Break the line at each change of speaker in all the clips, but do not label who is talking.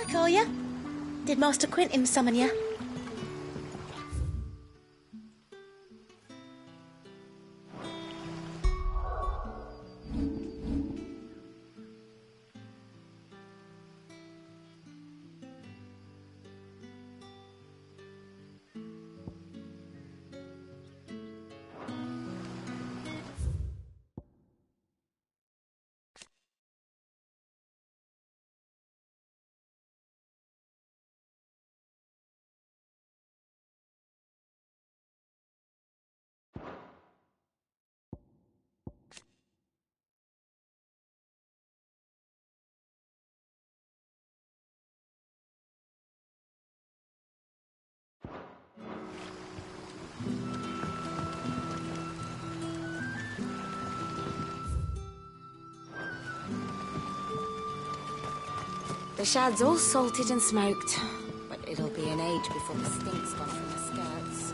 back, are you? Did Master Quentin summon you?
The shad's all salted and smoked, but it'll be an age before the stink's gone from the skirts.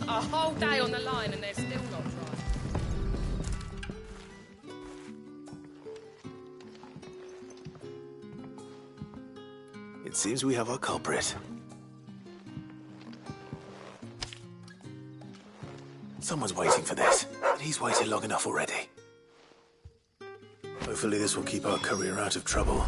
A whole day on the line and they're still not dry.
It seems we have our culprit. Someone's waiting for this, and he's waited long enough already. Hopefully this will keep our career out of trouble.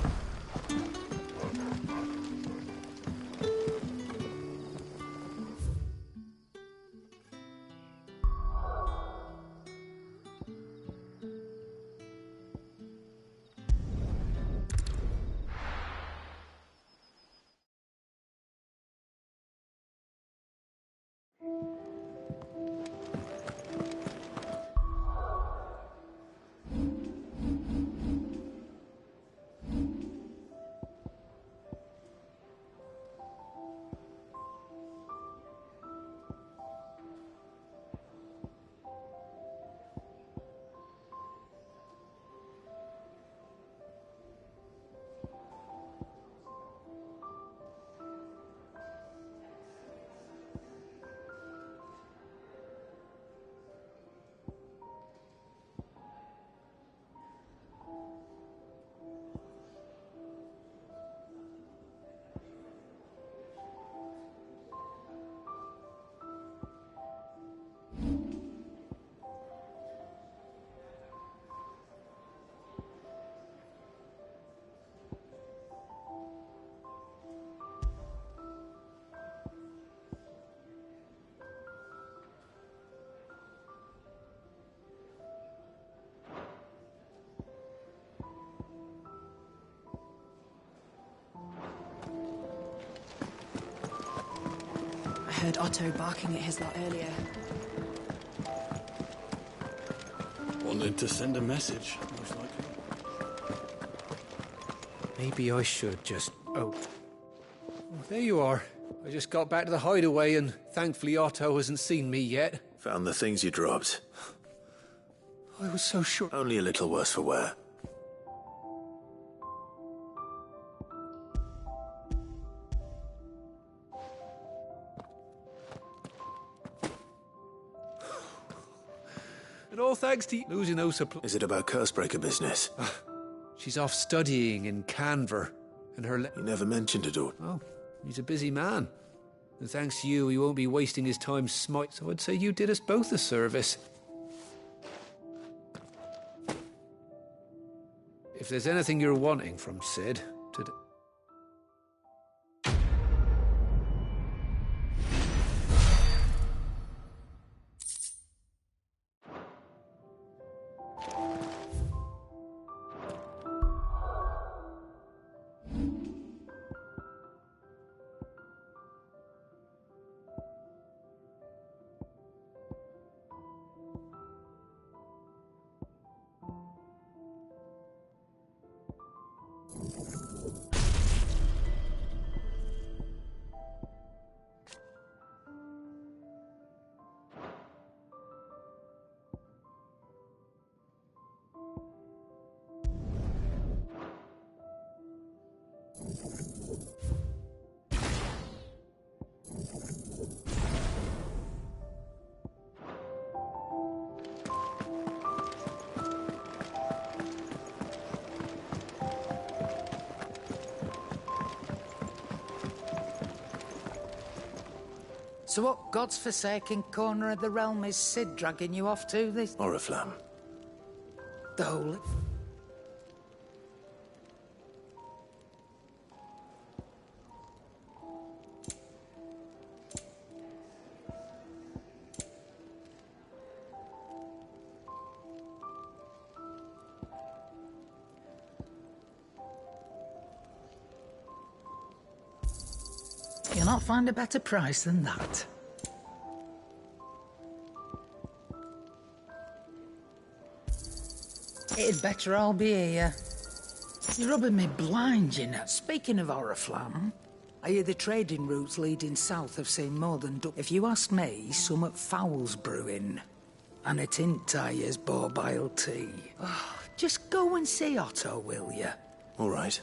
I heard Otto barking at his lot earlier.
Wanted to send a message, most likely.
Maybe I should just... Oh, there you are. I just got back to the hideaway and thankfully Otto hasn't seen me yet.
Found the things you dropped.
I was so sure...
Only a little worse for wear.
And all thanks to losing no supply.
Is it about Cursebreaker business?
She's off studying in Canver, and her...
You never mentioned it all.
Oh, he's a busy man. And thanks to you, he won't be wasting his time smite, so I'd say you did us both a service. If there's anything you're wanting from Sid, today...
So what god's-forsaken corner of the realm is Sid dragging you off to this?
Oriflamme.
The whole... You'll not find a better price than that. It'd better all be here. You're rubbing me blind, you know. Speaking of Oriflamme, I hear the trading routes leading south have seen more than... If you ask me, summat foul's brewing. And a tint tires borbile tea. Oh, just go and see Otto, will you?
All right.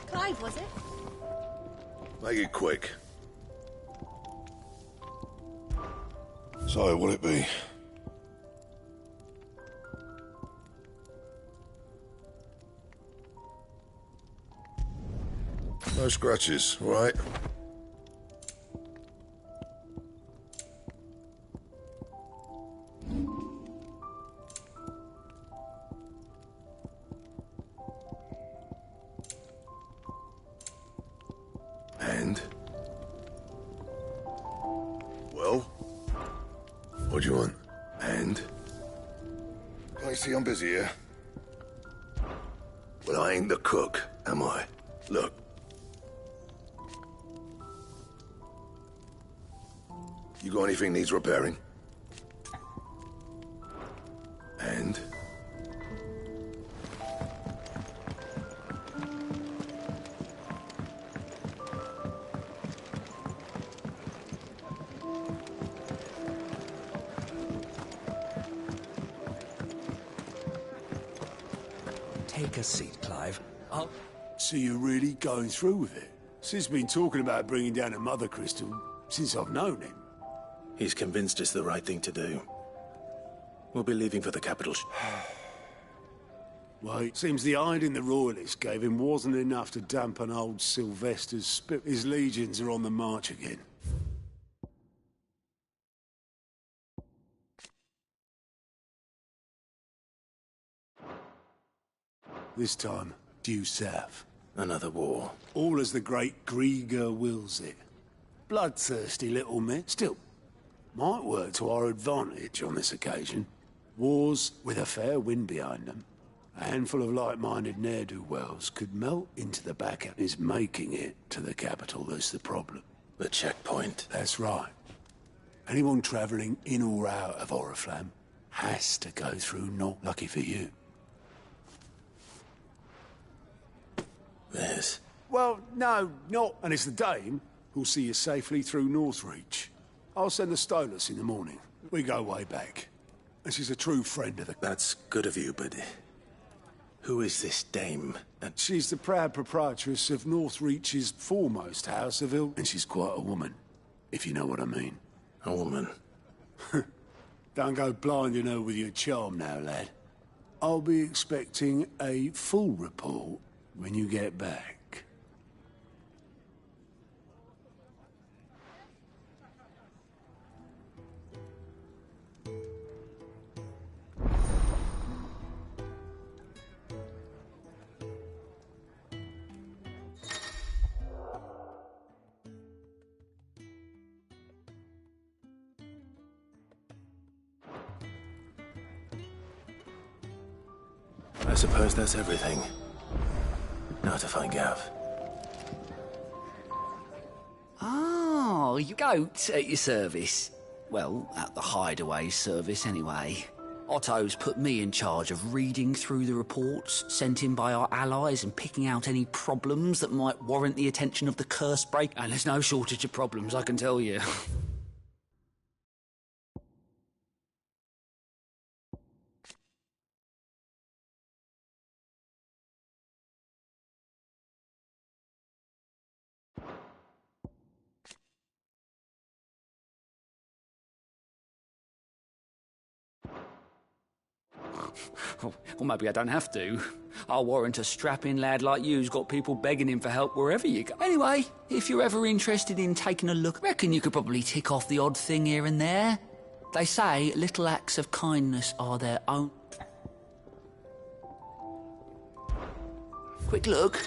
Clive, was it?
Make it quick. So, what'll it be? No scratches, all right? And? Well? What do you want? And? Can't you see I'm busy here? Well, I ain't the cook, am I? Look. You got anything needs repairing? And?
Take a seat, Clive. I'll...
So you're really going through with it? Sid's been talking about bringing down a mother crystal since I've known him.
He's convinced it's the right thing to do. We'll be leaving for the capital.
Well, it seems the hiding the royalists gave him wasn't enough to dampen old Sylvester's spirit. His legions are on the march again. This time, due south.
Another war.
All as the great Grieger wills it. Bloodthirsty little men. Still, might work to our advantage on this occasion. Wars with a fair wind behind them. A handful of like-minded ne'er-do-wells could melt into the back and is making it to the capital. That's the problem.
The checkpoint.
That's right. Anyone travelling in or out of Oriflamme has to go through Not Lucky for you.
This.
Well, no, not. And it's the Dame who'll see you safely through Northreach. I'll send the Stolas in the morning. We go way back. And she's a true friend of the...
That's good of you, but... Who is this dame? And
She's the proud proprietress of Northreach's foremost house of ill... And she's quite a woman, if you know what I mean.
a woman.
Don't go blinding her with your charm now, lad. I'll be expecting a full report when you get back.
I suppose that's everything. Now to find Gav.
Oh, you goat at your service. Well, at the hideaway service anyway. Otto's put me in charge of reading through the reports sent in by our allies and picking out any problems that might warrant the attention of the curse break. And there's no shortage of problems, I can tell you. Or maybe I don't have to. I'll warrant a strapping lad like you's got people begging him for help wherever you go. Anyway, if you're ever interested in taking a look, reckon you could probably tick off the odd thing here and there. They say little acts of kindness are their own. Quick look.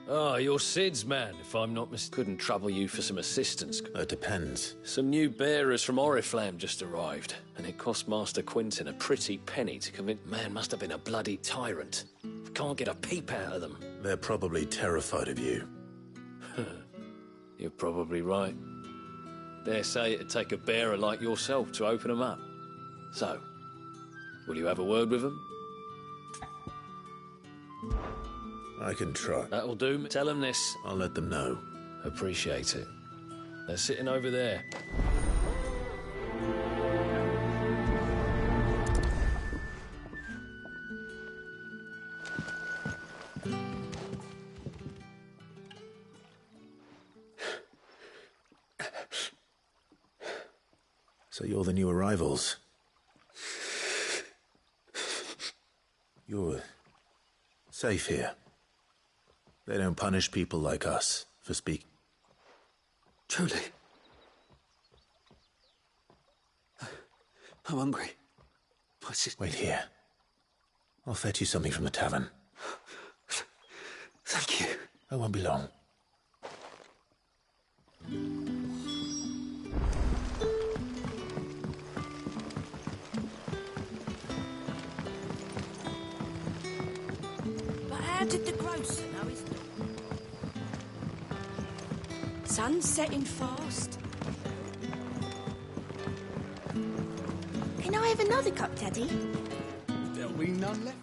Ah, you're Sid's man, if I'm not Couldn't trouble you for some assistance.
It depends.
Some new bearers from Oriflamme just arrived, and it cost Master Quinton a pretty penny to convince... Man must have been a bloody tyrant. Can't get a peep out of them.
They're probably terrified of you.
You're probably right. Dare say it'd take a bearer like yourself to open them up. So, will you have a word with them?
I can try.
That'll do. Tell them this.
I'll let them know.
Appreciate it. They're sitting over there.
So you're the new arrivals. You're safe here. They don't punish people like us for speaking.
Truly. I'm hungry.
Wait here. I'll fetch you something from the tavern.
Thank you.
I won't be long.
But how did the grocer know his door? Sun's setting fast. Can I have another cup, Daddy?
There'll be none left.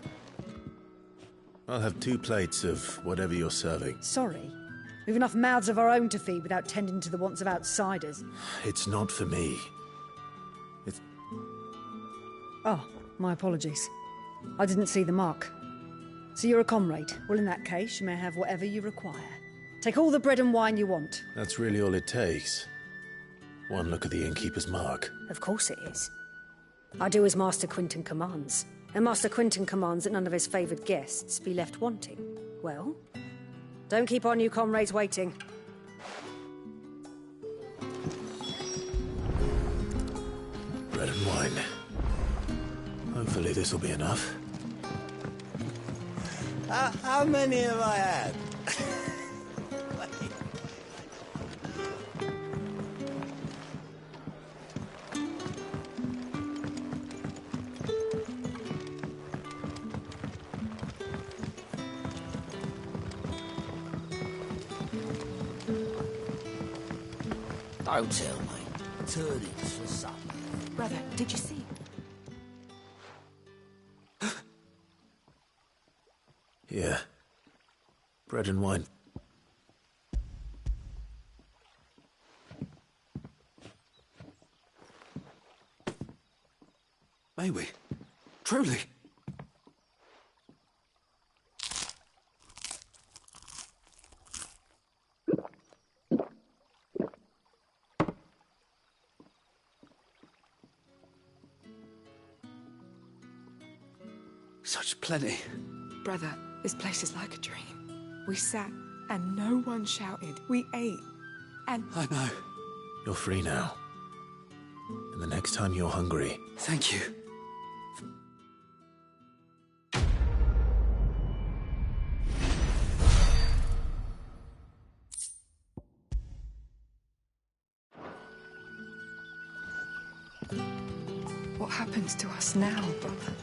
I'll have 2 plates of whatever you're serving.
Sorry. We've enough mouths of our own to feed without tending to the wants of outsiders.
It's not for me.
Oh, my apologies. I didn't see the mark. So you're a comrade. Well, in that case, you may have whatever you require. Take all the bread and wine you want.
That's really all it takes. One look at the innkeeper's mark.
Of course it is. I do as Master Quinton commands. And Master Quinton commands that none of his favoured guests be left wanting. Well, don't keep our new comrades waiting.
Bread and wine. Hopefully this'll be enough.
How many have I had?
Don't tell me. Turnings for supper.
Brother, did you see?
Here. Bread and wine.
May we? Truly? Such plenty.
Brother, this place is like a dream. We sat and no one shouted. We ate and...
I know.
You're free now. And the next time you're hungry...
Thank you.
What happens to us now, brother?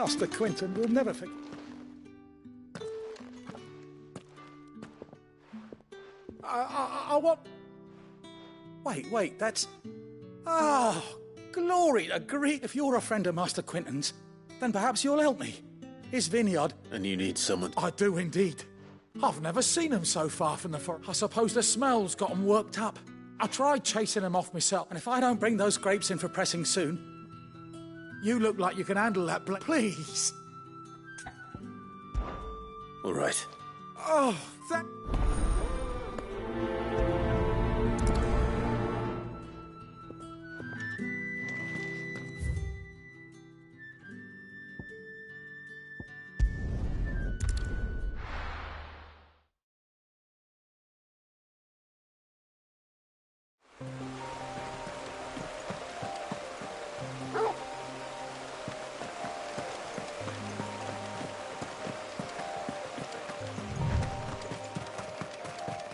Master Quinton will never forget. I want... Wait, that's... Oh, glory to grief. If you're a friend of Master Quinton's, then perhaps you'll help me. His vineyard...
And you need someone...
I do indeed. I've never seen him so far from the forest. I suppose the smell's got him worked up. I tried chasing him off myself, and if I don't bring those grapes in for pressing soon, you look like you can handle that, please.
All right.
Oh, that...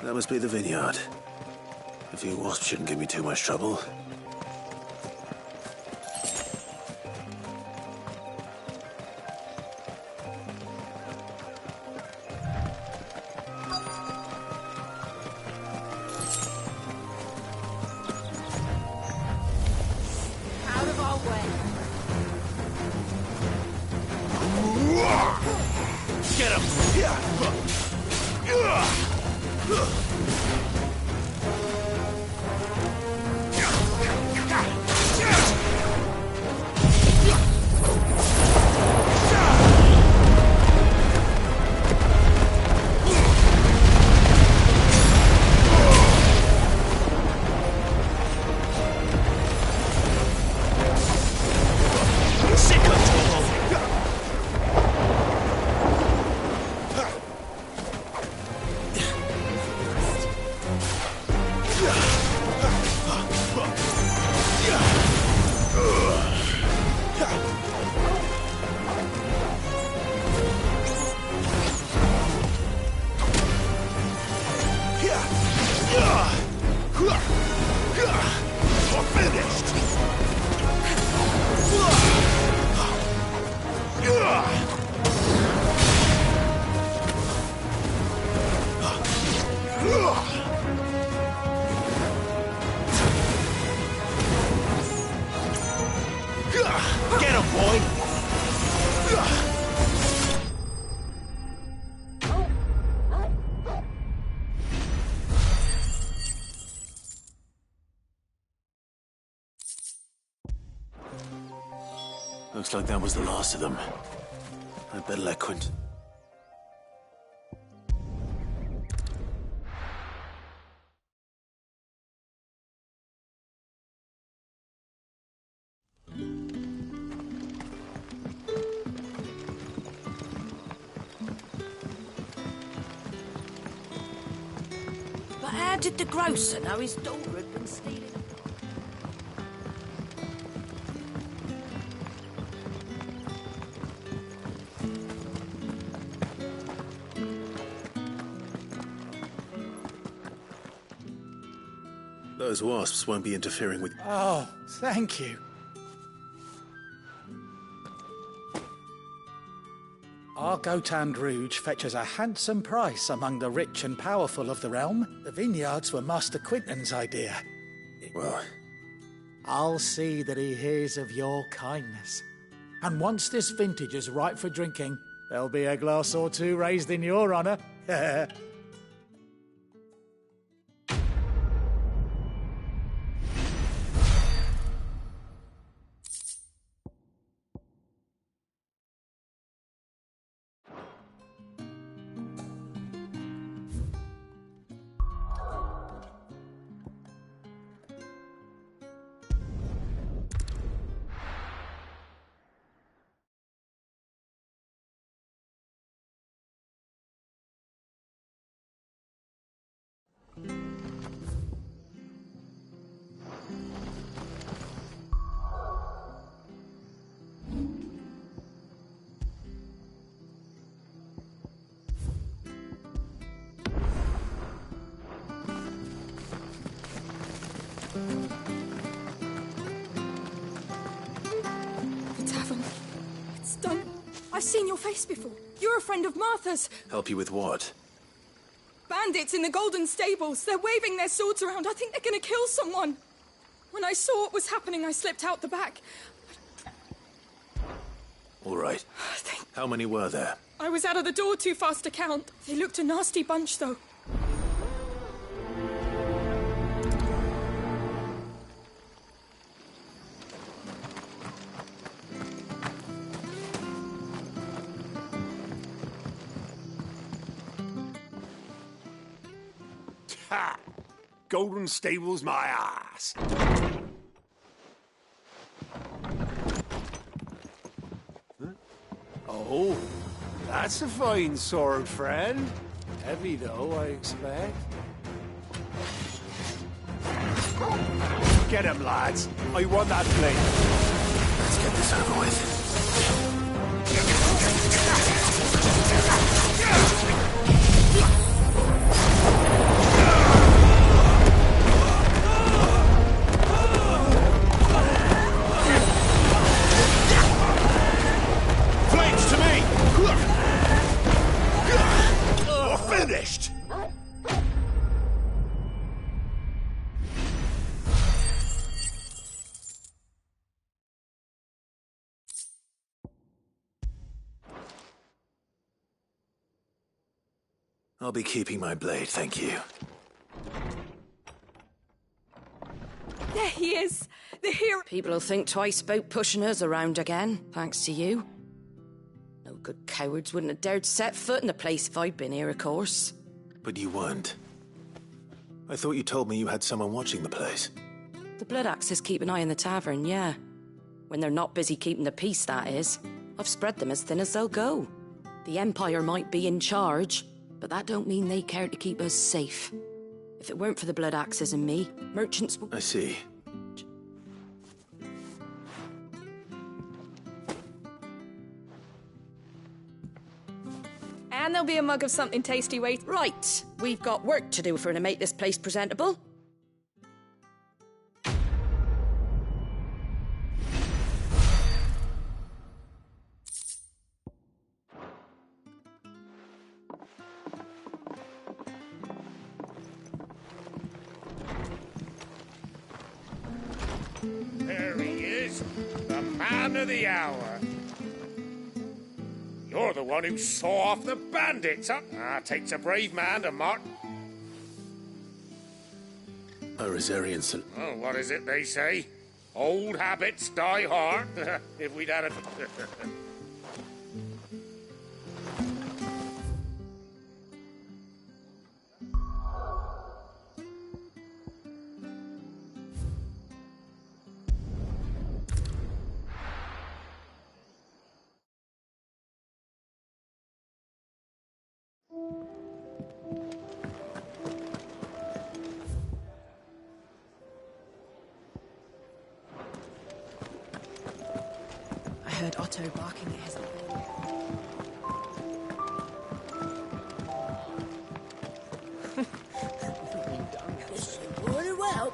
That must be the vineyard. A few wasps shouldn't give me too much trouble.
Out of our way.
Get him! Get him, boy!
Looks like that was the last of them. I'd better let Quint...
But how did the grocer know his daughter had been stealing?
Those wasps won't be interfering with...
Oh, thank you. Our Gotand Rouge fetches a handsome price among the rich and powerful of the realm. The vineyards were Master Quinton's idea.
Well...
I'll see that he hears of your kindness. And once this vintage is ripe for drinking, there'll be a glass or two raised in your honour.
I've seen your face before. You're a friend of Martha's.
Help you with what?
Bandits in the Golden Stables. They're waving their swords around. I think they're going to kill someone. When I saw what was happening, I slipped out the back.
All right. How many were there?
I was out of the door too fast to count. They looked a nasty bunch, though.
Ha! Golden Stables my ass. Oh, that's a fine sword, friend. Heavy, though, I expect. Get him, lads. I want that blade.
Let's get this over with.
Finished!
I'll be keeping my blade, thank you.
There he is! The hero!
People will think twice about pushing us around again, thanks to you. No good cowards wouldn't have dared set foot in the place if I'd been here, of course.
But you weren't. I thought you told me you had someone watching the place.
The Blood Axes keep an eye on the tavern, yeah. When they're not busy keeping the peace, that is. I've spread them as thin as they'll go. The Empire might be in charge, but that don't mean they care to keep us safe. If it weren't for the Blood Axes and me, merchants would...
I see.
And there'll be a mug of something tasty waiting.
Right, we've got work to do for to make this place presentable.
There he is, the man of the hour. You're the one who saw off the bandits, huh? Takes a brave man to mark.
A Rosarian
Oh, what is it they say? Old habits die hard. If we'd had a...
I heard Otto barking at his...
Very well.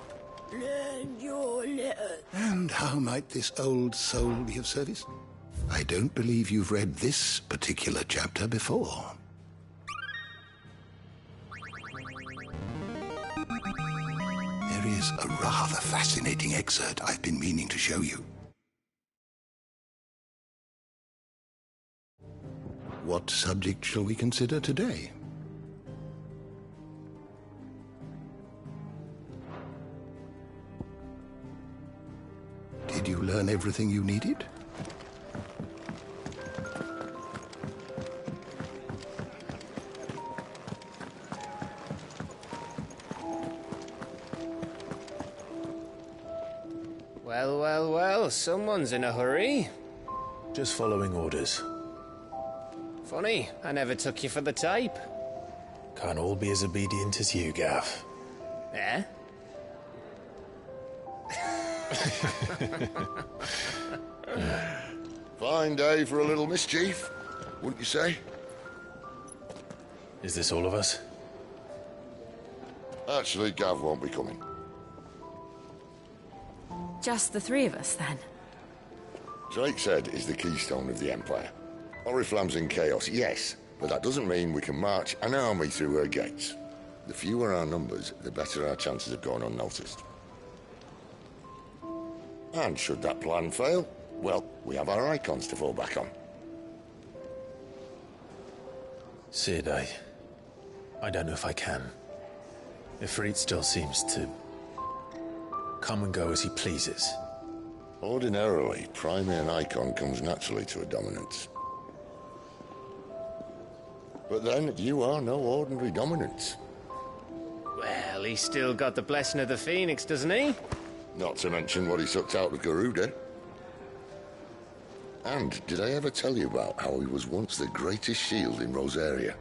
Lend your letter.
And how might this old soul be of service? I don't believe you've read this particular chapter before. There is a rather fascinating excerpt I've been meaning to show you. What subject shall we consider today? Did you learn everything you needed?
Well, well, well, someone's in a hurry.
Just following orders.
Funny, I never took you for the type.
Can't all be as obedient as you, Gav.
Eh?
Fine day for a little mischief, wouldn't you say?
Is this all of us?
Actually, Gav won't be coming.
Just the three of us, then?
Drake's Head is the keystone of the Empire. Oriflamme's in chaos, yes, but that doesn't mean we can march an army through her gates. The fewer our numbers, the better our chances of going unnoticed. And should that plan fail, well, we have our icons to fall back on.
Sid, I don't know if I can. Ifrit still seems to come and go as he pleases.
Ordinarily, priming an icon comes naturally to a dominance. But then, you are no ordinary dominance.
Well, he's still got the blessing of the Phoenix, doesn't he?
Not to mention what he sucked out of Garuda. And did I ever tell you about how he was once the greatest shield in Rosaria?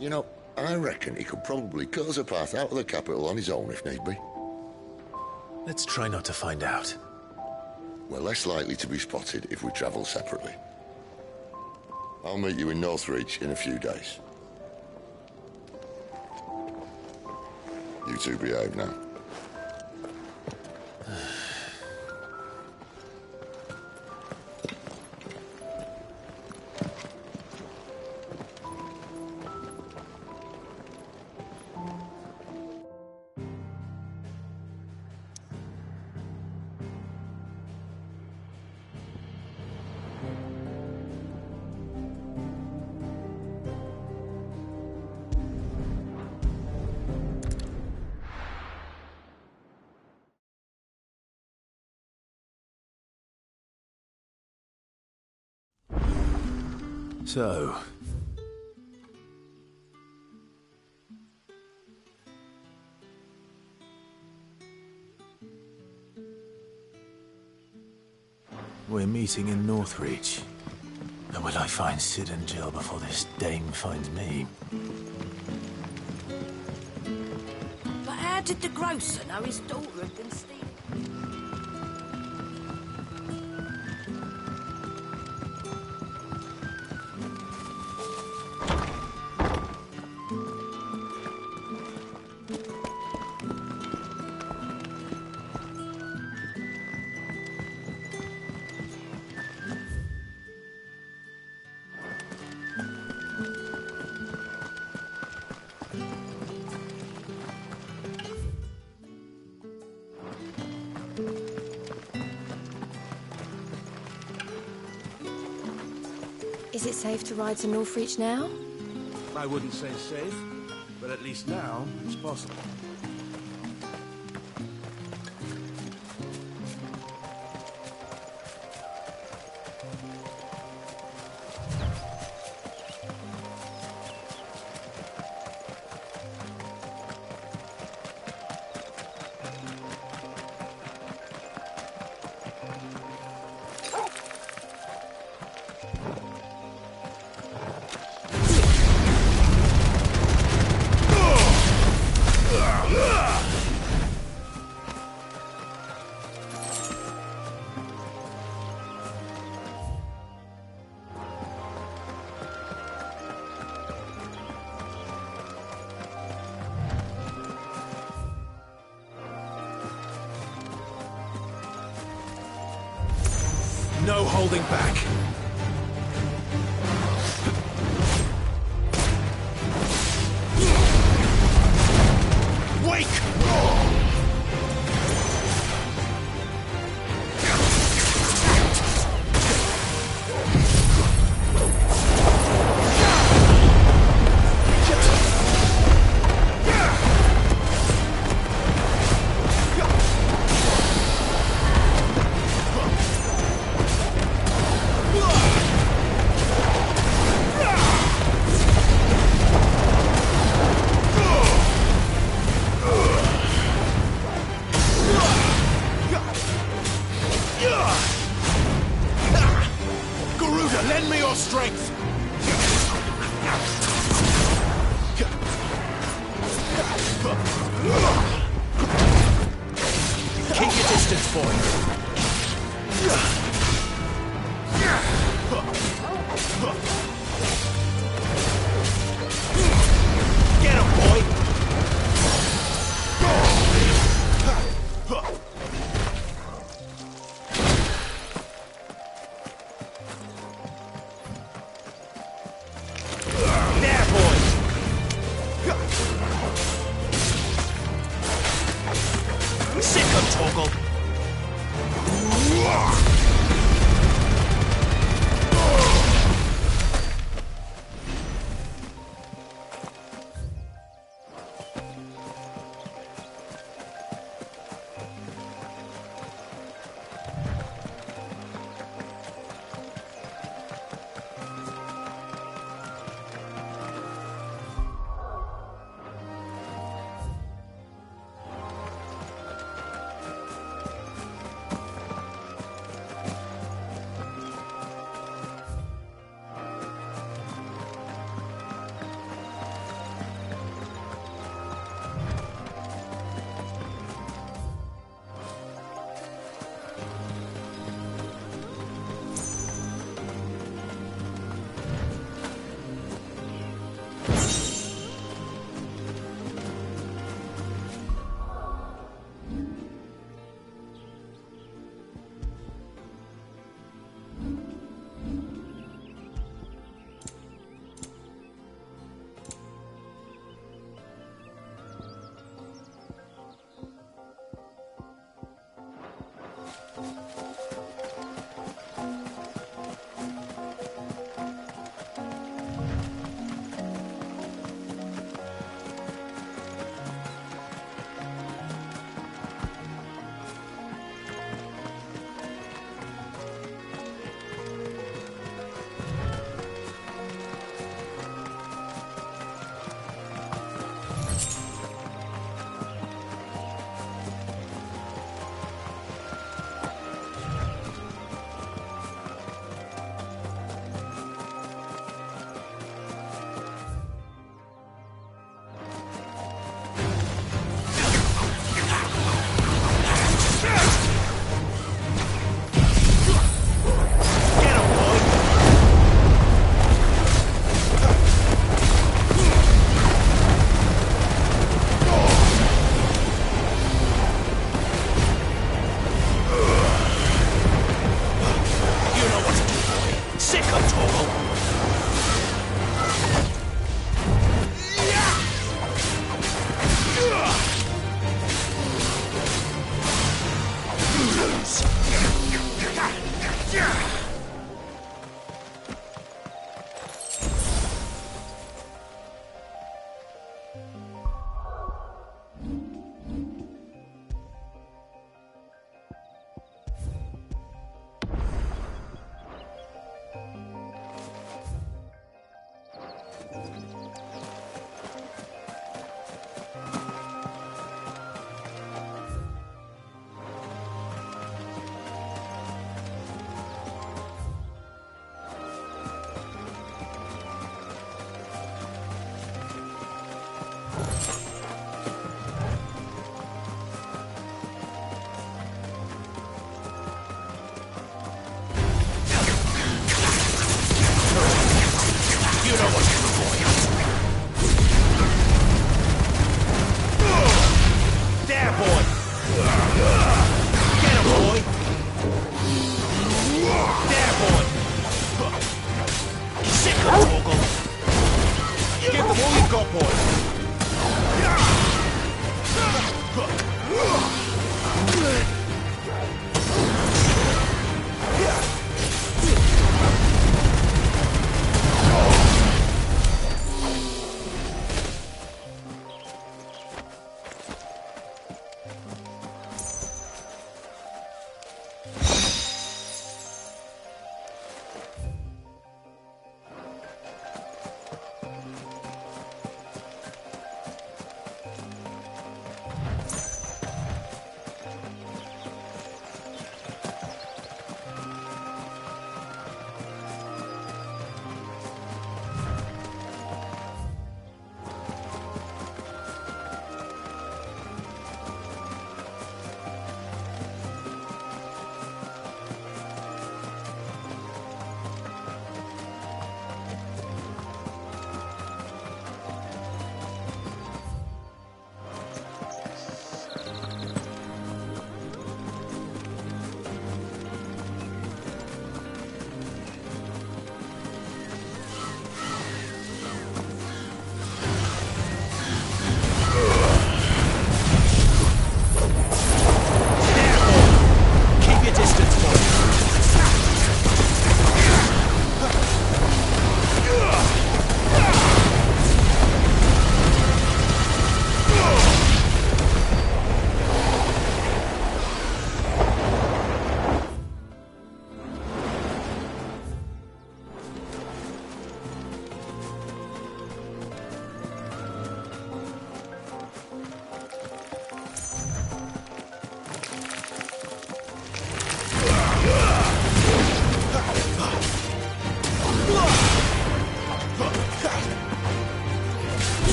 You know, I reckon he could probably cut us a path out of the capital on his own if need be.
Let's try not to find out.
We're less likely to be spotted if we travel separately. I'll meet you in Northreach in a few days. You two behave now.
So... we're meeting in Northreach. And will I find Sid and Jill before this dame finds me?
But how did the grocer know his daughter had been stealing?
Is it safe to ride to Northreach now?
I wouldn't say safe, but at least now it's possible.
No holding back. Wake!
Whoa!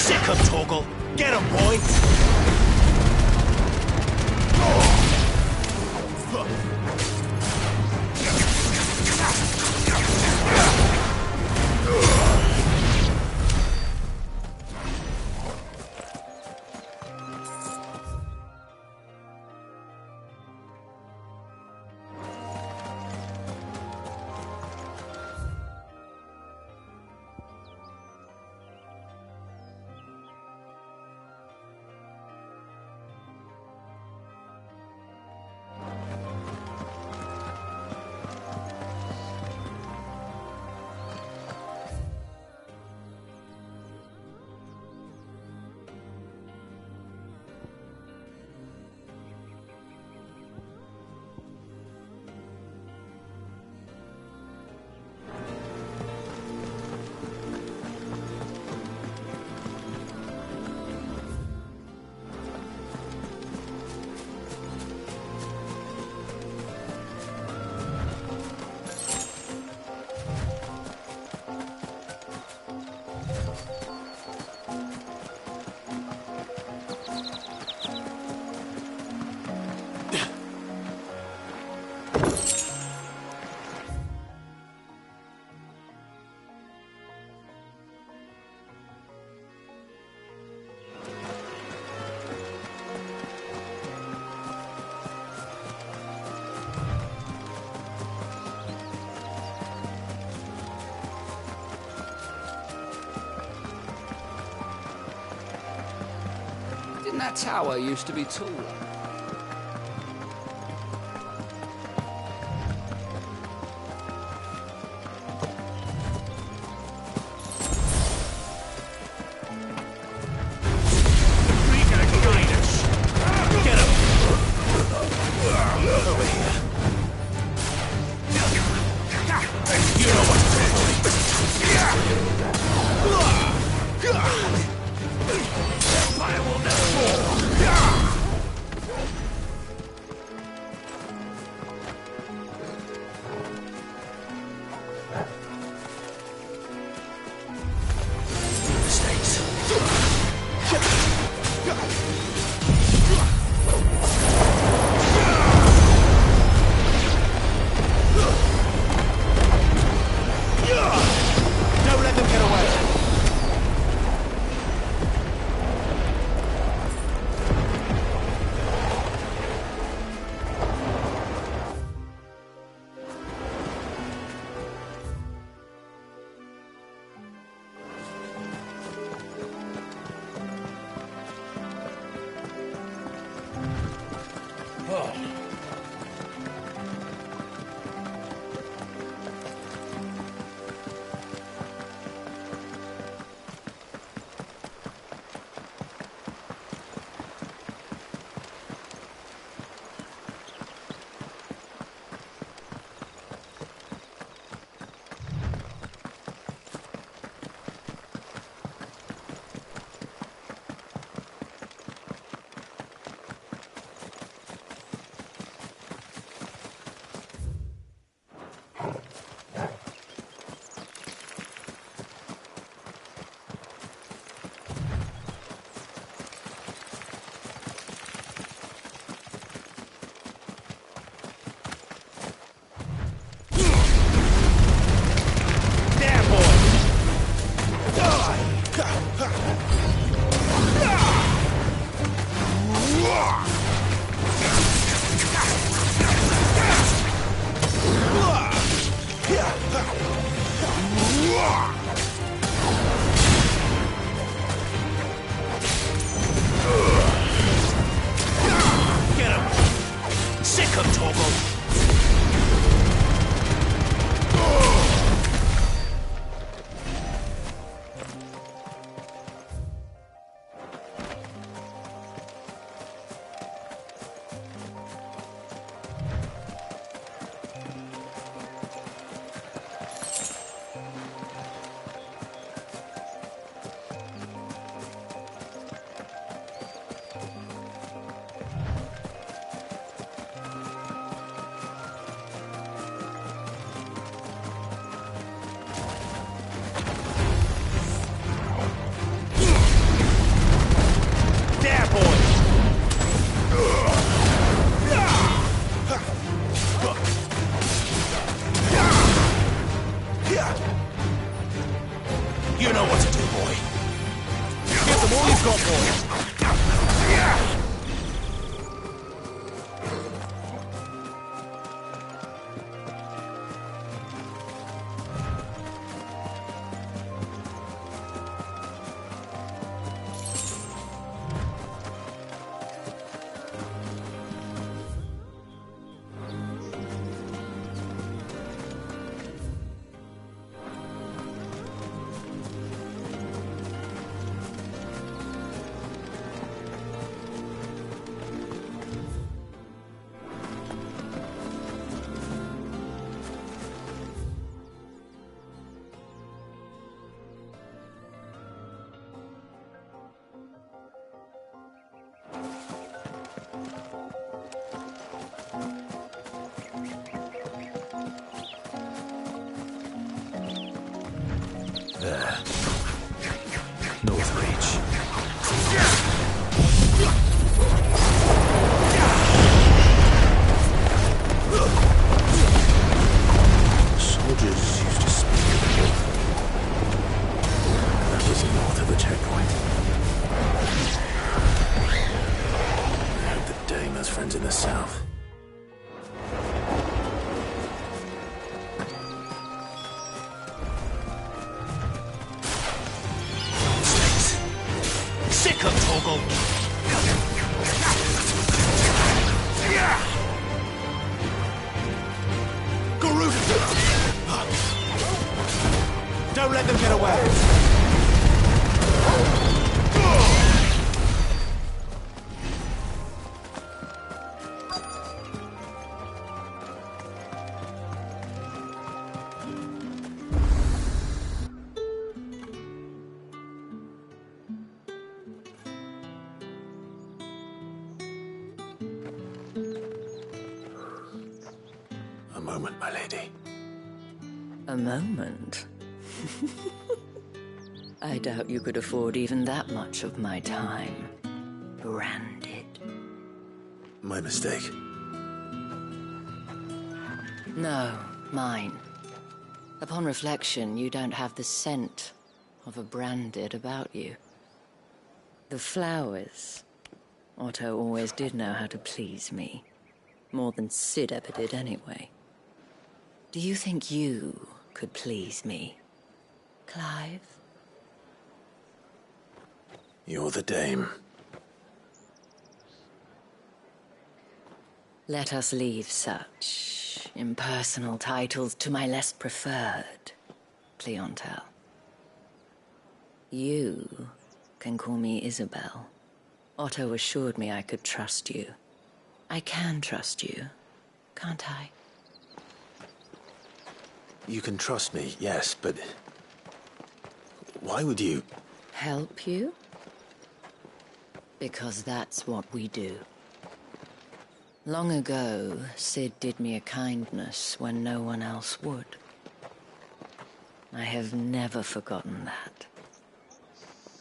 Sick of Torgal. Get him, boy.
Didn't that tower used to be taller?
You know what to do, boy. Give them all you've got, boy. Torgal! Don't let them get away!
A moment, my lady.
A moment? I doubt you could afford even that much of my time. Branded.
My mistake.
No, mine. Upon reflection, you don't have the scent of a branded about you. The flowers. Otto always did know how to please me. More than Sid ever did anyway. Do you think you could please me, Clive?
You're the dame.
Let us leave such impersonal titles to my less preferred clientele. You can call me Isabel. Otto assured me I could trust you. I can trust you, can't I?
You can trust me, yes, but... why would you...
Help you? Because that's what we do. Long ago, Sid did me a kindness when no one else would. I have never forgotten that.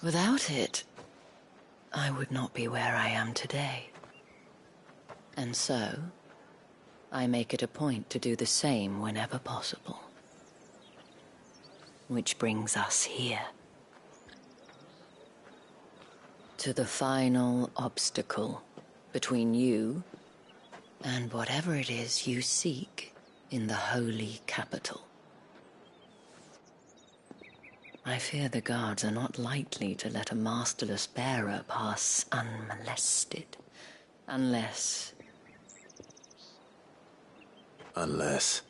Without it, I would not be where I am today. And so, I make it a point to do the same whenever possible. Which brings us here. To the final obstacle between you and whatever it is you seek in the holy capital. I fear the guards are not likely to let a masterless bearer pass unmolested. Unless...
Unless...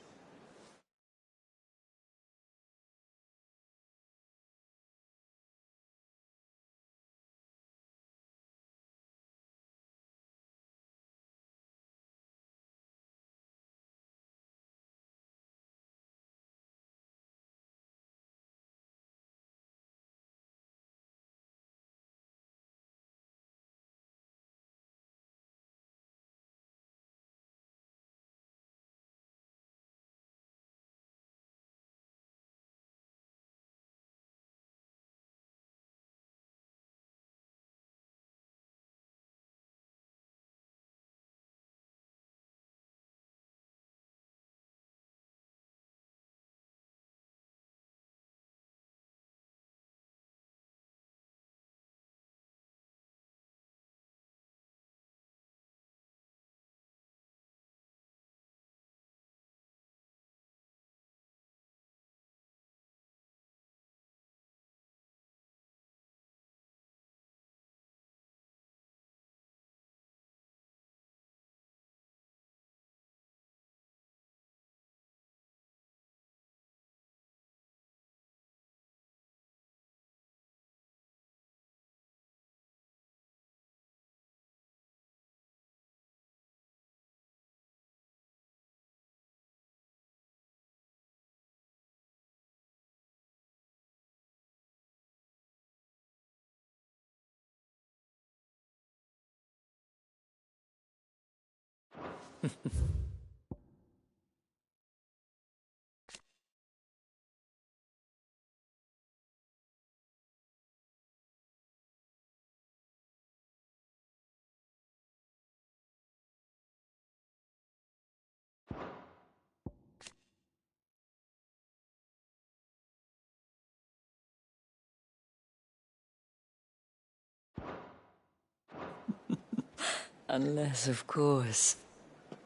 Unless, of course,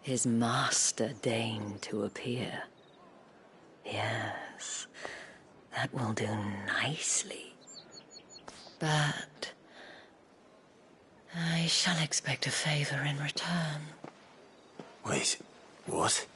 his master deigned to appear. Yes, that will do nicely. But I shall expect a favor in return.
Wait, what?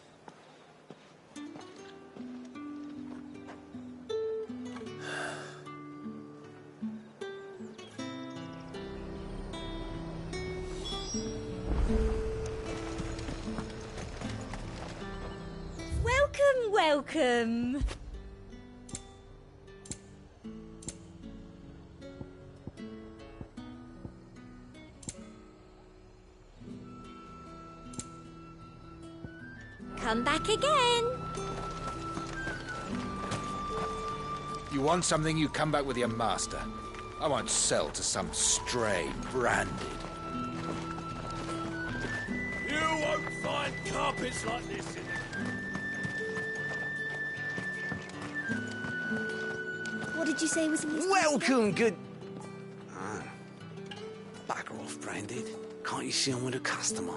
Welcome, welcome. Come back again.
You want something, you come back with your master. I won't sell to some stray branded.
You won't find carpets like this in
What did you say was in his
Welcome, good... Ah. Bugger off, Branded. Can't you see I'm with a customer?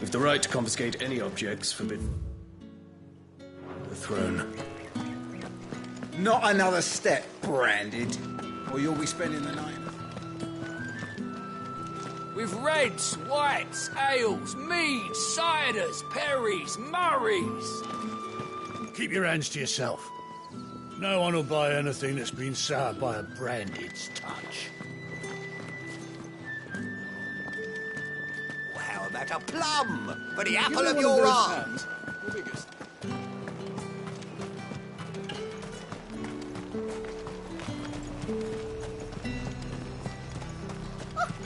With the right to confiscate any objects forbidden. The throne.
Not another step, Branded, or you'll be spending the night.
With reds, whites, ales, meads, ciders, perries, murrays.
Keep your hands to yourself. No one will buy anything that's been soured by a Branded's touch.
How about a plum for the apple of your eye?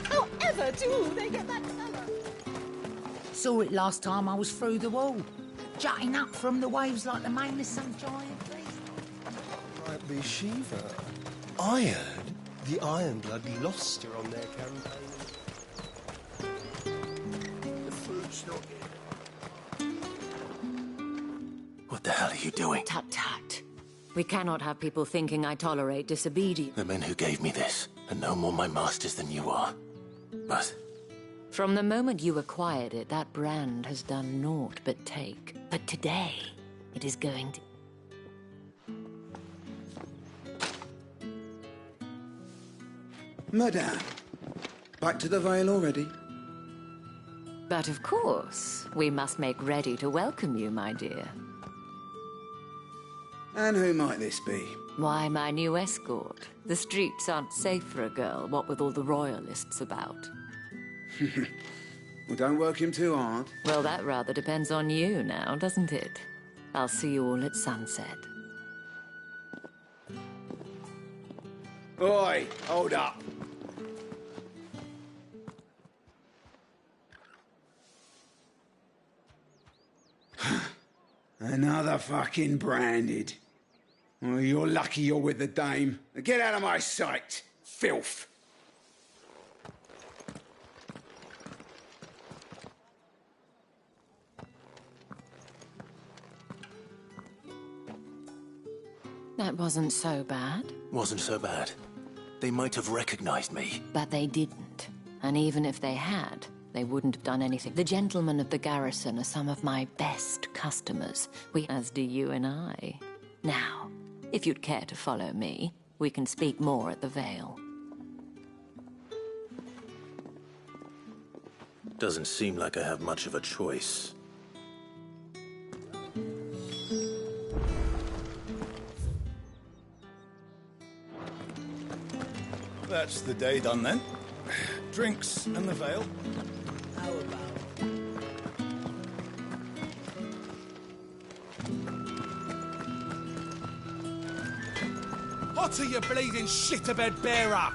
However do they get that colour?
Saw it last time I was through the wall. Jutting up from the waves like the mane of some giant beast.
Might be Shiva. I heard the Ironblood lost her on their campaign. The fruit's not in.
What the hell are you doing?
Tut tut. We cannot have people thinking I tolerate disobedience.
The men who gave me this are no more my masters than you are. But
From the moment you acquired it, that brand has done naught but take. But today, it is going to...
Madame, back to the Vale already?
But of course, we must make ready to welcome you, my dear.
And who might this be?
Why, my new escort. The streets aren't safe for a girl, what with all the royalists about.
Well, don't work him too hard.
Well, that rather depends on you now, doesn't it? I'll see you all at sunset.
Oi, hold up. Another fucking Branded. Well, you're lucky you're with the dame. Get out of my sight, filth.
That wasn't so bad.
wasn't so bad. They might have recognized me.
But they didn't. And even if they had, they wouldn't have done anything. The gentlemen of the garrison are some of my best customers. As do you and I. Now, if you'd care to follow me, we can speak more at the Vale.
Doesn't seem like I have much of a choice.
That's the day done then. Drinks and the Vale.
How about?
Otter, you bleeding shit-a-bed bearer!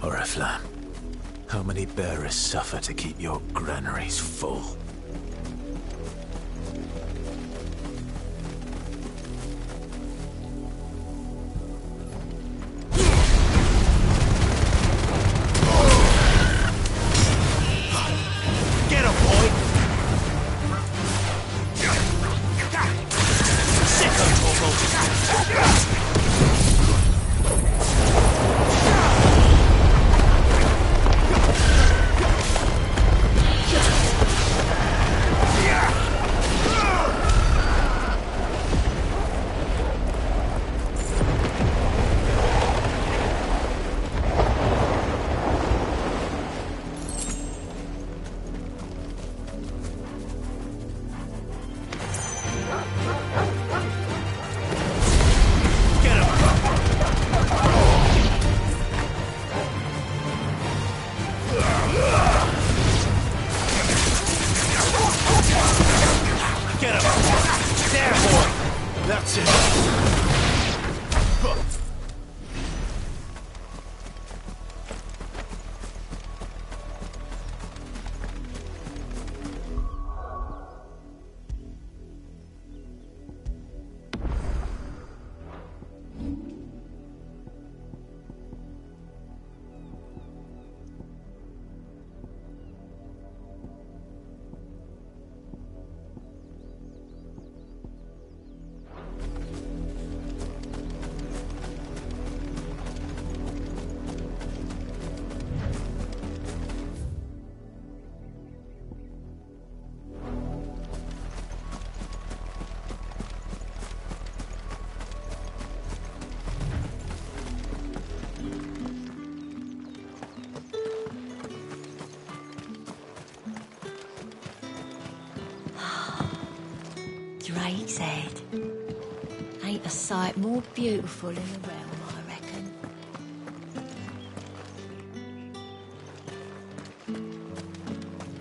Oriflamme, how many bearers suffer to keep your granaries full?
Get him, boy! Sicko, Torgal! Get him! There, boy! That's it!
Drake's Head. Ain't a sight more beautiful in the realm, I reckon.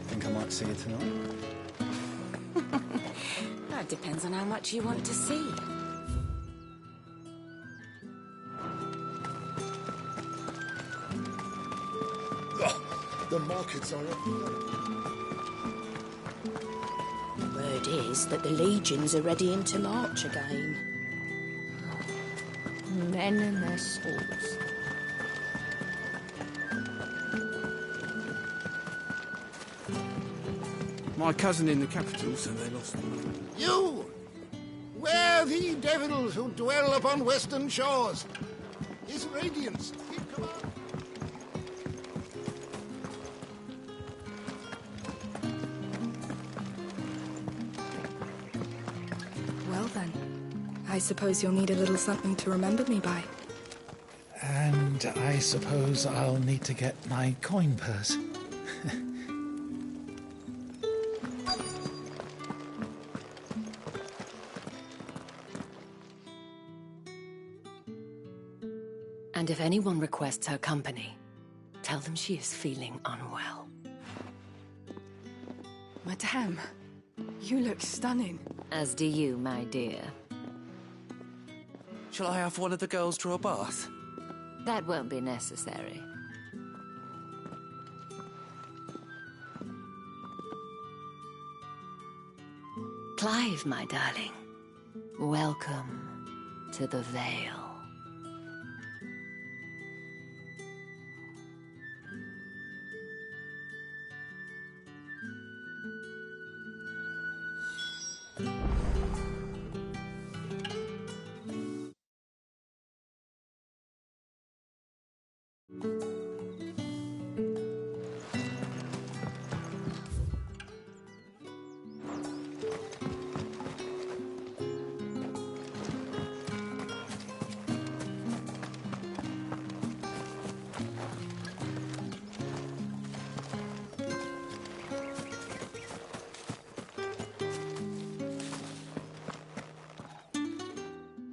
Think I might see you tonight?
That depends on how much you want to see.
The markets are up.
Word is that the legions are ready into march again.
Men and their swords.
My cousin in the capital said they lost them.
You! Where the devils who dwell upon western shores? His radiance, keep command.
Well then, I suppose you'll need a little something to remember me by.
And I suppose I'll need to get my coin purse.
And if anyone requests her company, tell them she is feeling unwell.
Madame, you look stunning.
As do you, my dear.
Shall I have one of the girls draw a bath?
That won't be necessary. Clive, my darling. Welcome to the Vale.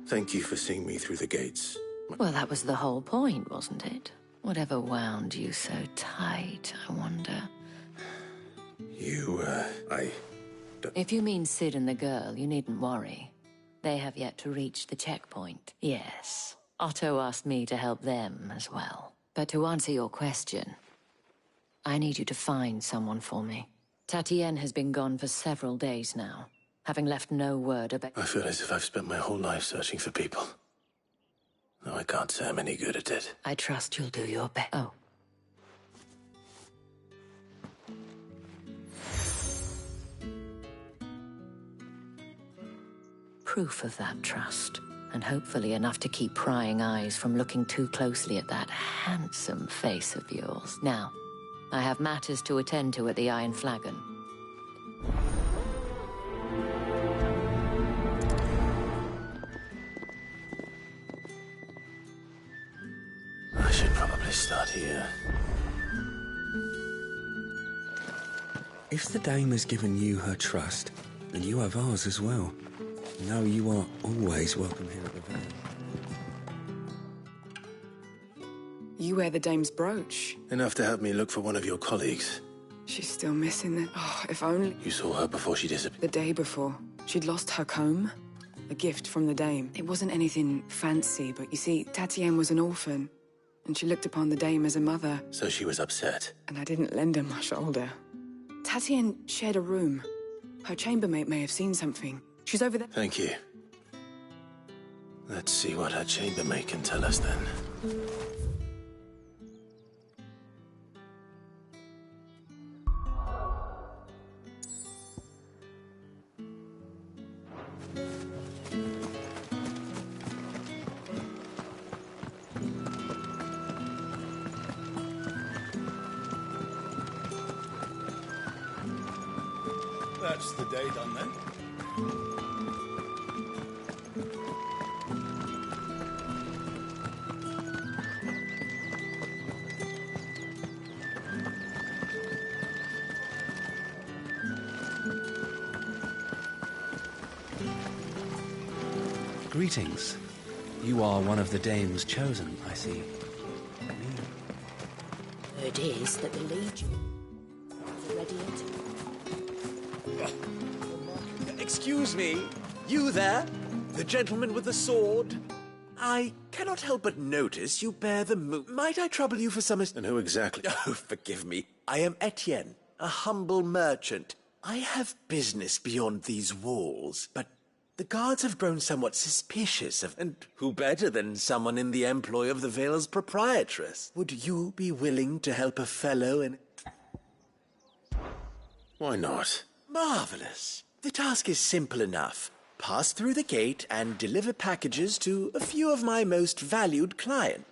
Thank you for seeing me through the gates.
Well, that was the whole point, wasn't it? Whatever wound you so tight, I wonder. If you mean Sid and the girl, you needn't worry. They have yet to reach the checkpoint. Yes, Otto asked me to help them as well. But to answer your question, I need you to find someone for me. Tatienne has been gone for several days now, having left no word about...
I feel as if I've spent my whole life searching for people. No, I can't say I'm any good at it.
I trust you'll do your best. Oh. Proof of that trust, and hopefully enough to keep prying eyes from looking too closely at that handsome face of yours. Now, I have matters to attend to at the Iron Flagon.
I should probably start here.
If the dame has given you her trust, then you have ours as well. No, you are always welcome here at the Vale.
You wear the dame's brooch.
Enough to help me look for one of your colleagues.
She's still missing it. Oh, if only...
You saw her before she disappeared?
The day before. She'd lost her comb. A gift from the dame. It wasn't anything fancy, but you see, Tatienne was an orphan. And she looked upon the dame as a mother.
So she was upset.
And I didn't lend her my shoulder. Tatienne shared a room. Her chambermaid may have seen something. She's over there.
Thank you. Let's see what her chambermaid can tell us then.
That's the day done then.
Greetings. You are one of the dames chosen, I see.
Word is that the Legion is ready to...
Excuse me, you there? The gentleman with the sword? I cannot help but notice you bear the Might I trouble you for some...
And who exactly?
Oh, forgive me. I am Etienne, a humble merchant. I have business beyond these walls, but the guards have grown somewhat suspicious of... And who better than someone in the employ of the Vale's proprietress? Would you be willing to help a fellow in...
Why not?
Marvelous. The task is simple enough. Pass through the gate and deliver packages to a few of my most valued clients.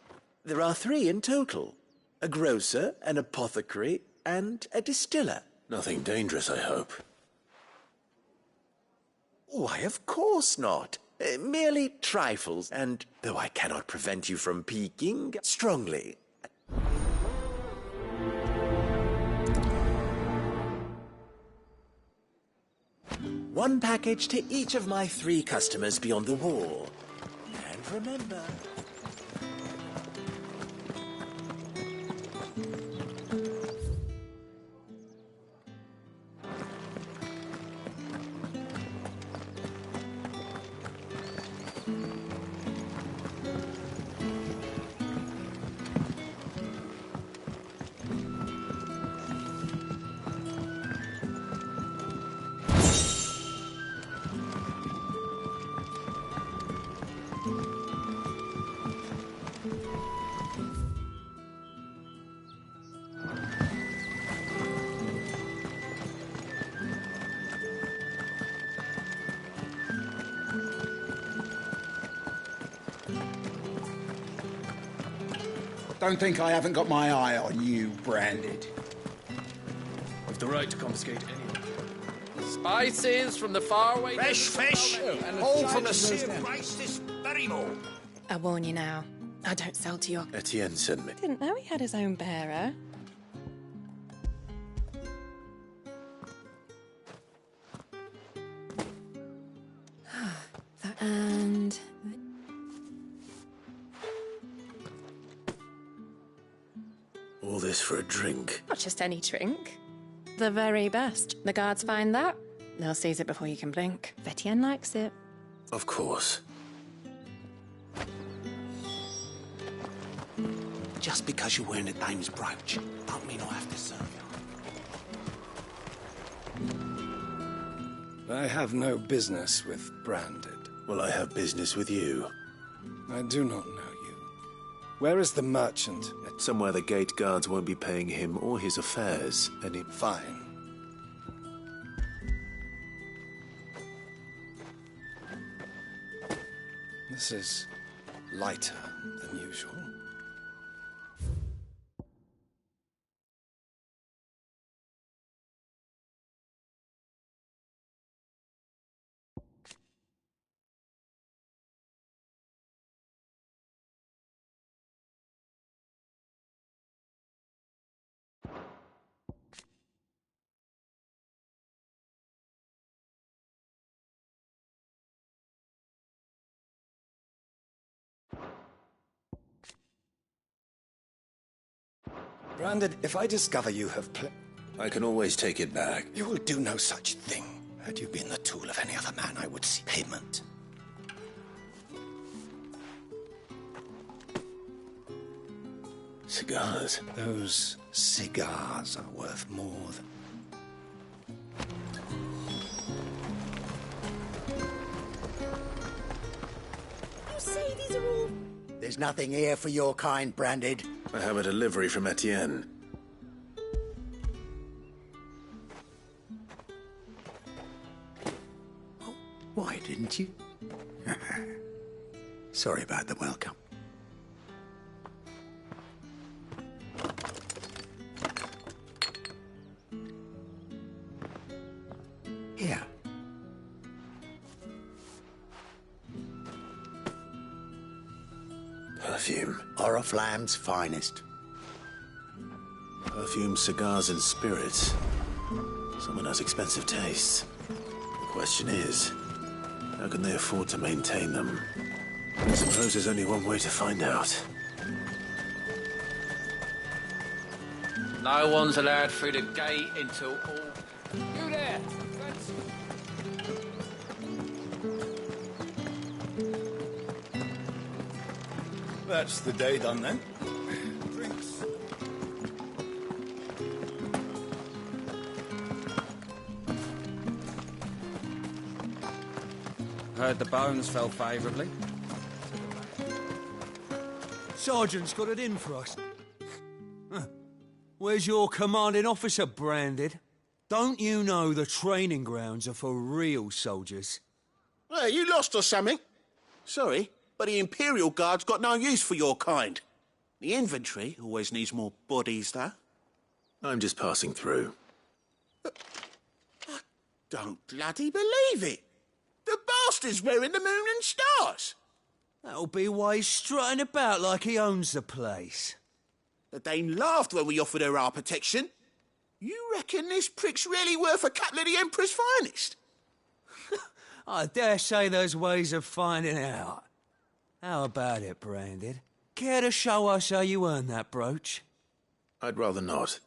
There are 3 in total. A grocer, an apothecary, and a distiller.
Nothing dangerous, I hope.
Why, of course not. Merely trifles, and though I cannot prevent you from peeking, strongly. One package to each of my 3 customers beyond the wall. And remember...
Don't think I haven't got my eye on you, Branded.
I've the right to confiscate any.
Spices from the faraway...
Fresh fish, all from the same place this very morning.
I warn you now, I don't sell to your...
Etienne sent me.
Didn't know he had his own bearer. And...
All this for a drink.
Not just any drink. The very best. The guards find that, they'll seize it before you can blink. Etienne likes it.
Of course.
Just because you're wearing a dame's brooch, don't mean I have to serve you.
I have no business with Branded.
Well, I have business with you.
I do not know you. Where is the merchant?
Somewhere the gate guards won't be paying him or his affairs any...
Fine. This is lighter than usual. Branded, if I discover you have
I can always take it back.
You will do no such thing. Had you been the tool of any other man, I would seek payment.
Cigars?
Those cigars are worth more than...
You say these are all...
There's nothing here for your kind, Branded.
I have a delivery from Etienne.
Oh, why didn't you? Sorry about the welcome. Here.
Perfume.
Oriflamme's finest.
Perfume, cigars, and spirits. Someone has expensive tastes. The question is, how can they afford to maintain them? I suppose there's only one way to find out.
No one's allowed through the gate until all... You there!
That's the day done then.
Drinks.
Heard the bones fell favourably.
Sergeant's got it in for us. Huh. Where's your commanding officer, Branded? Don't you know the training grounds are for real soldiers?
Hey, you lost or something? Sorry, but the Imperial Guard's got no use for your kind. The infantry always needs more bodies, though.
I'm just passing through.
I don't bloody believe it. The bastard's wearing the moon and stars.
That'll be why he's strutting about like he owns the place.
The Dane laughed when we offered her our protection. You reckon this prick's really worth a couple of the Emperor's finest?
I dare say there's ways of finding out. How about it, Branded? Care to show us how you earned that brooch?
I'd rather not.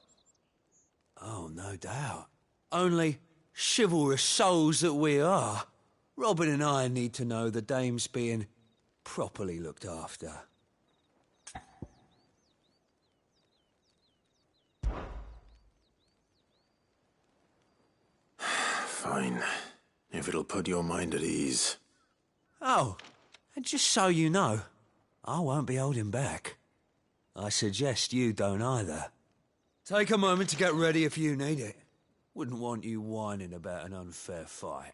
Oh, no doubt. Only chivalrous souls that we are, Robin and I need to know the dame's being properly looked after.
Fine. If it'll put your mind at ease.
Oh, and just so you know, I won't be holding back. I suggest you don't either. Take a moment to get ready if you need it. Wouldn't want you whining about an unfair fight.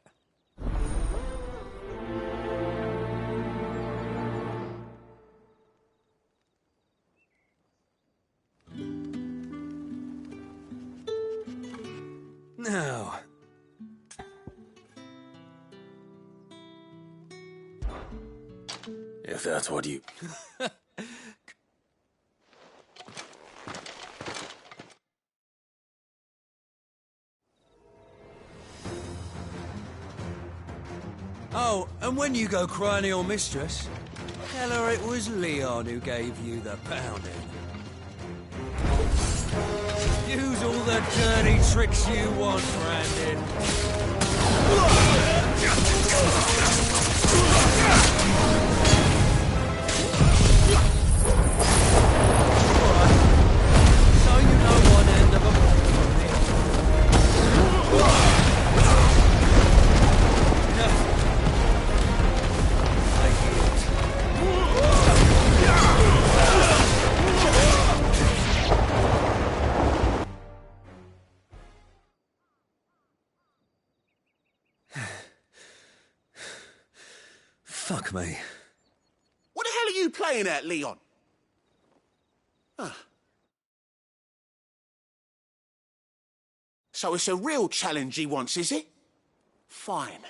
If that's what you...
Oh, and when you go crying to your mistress, tell her it was Leon who gave you the pounding. Use all the dirty tricks you want, Brandon. So you know one end of a problem from me. Fuck me.
What the hell are you playing at, Leon? So it's a real challenge he wants, is it? Fine.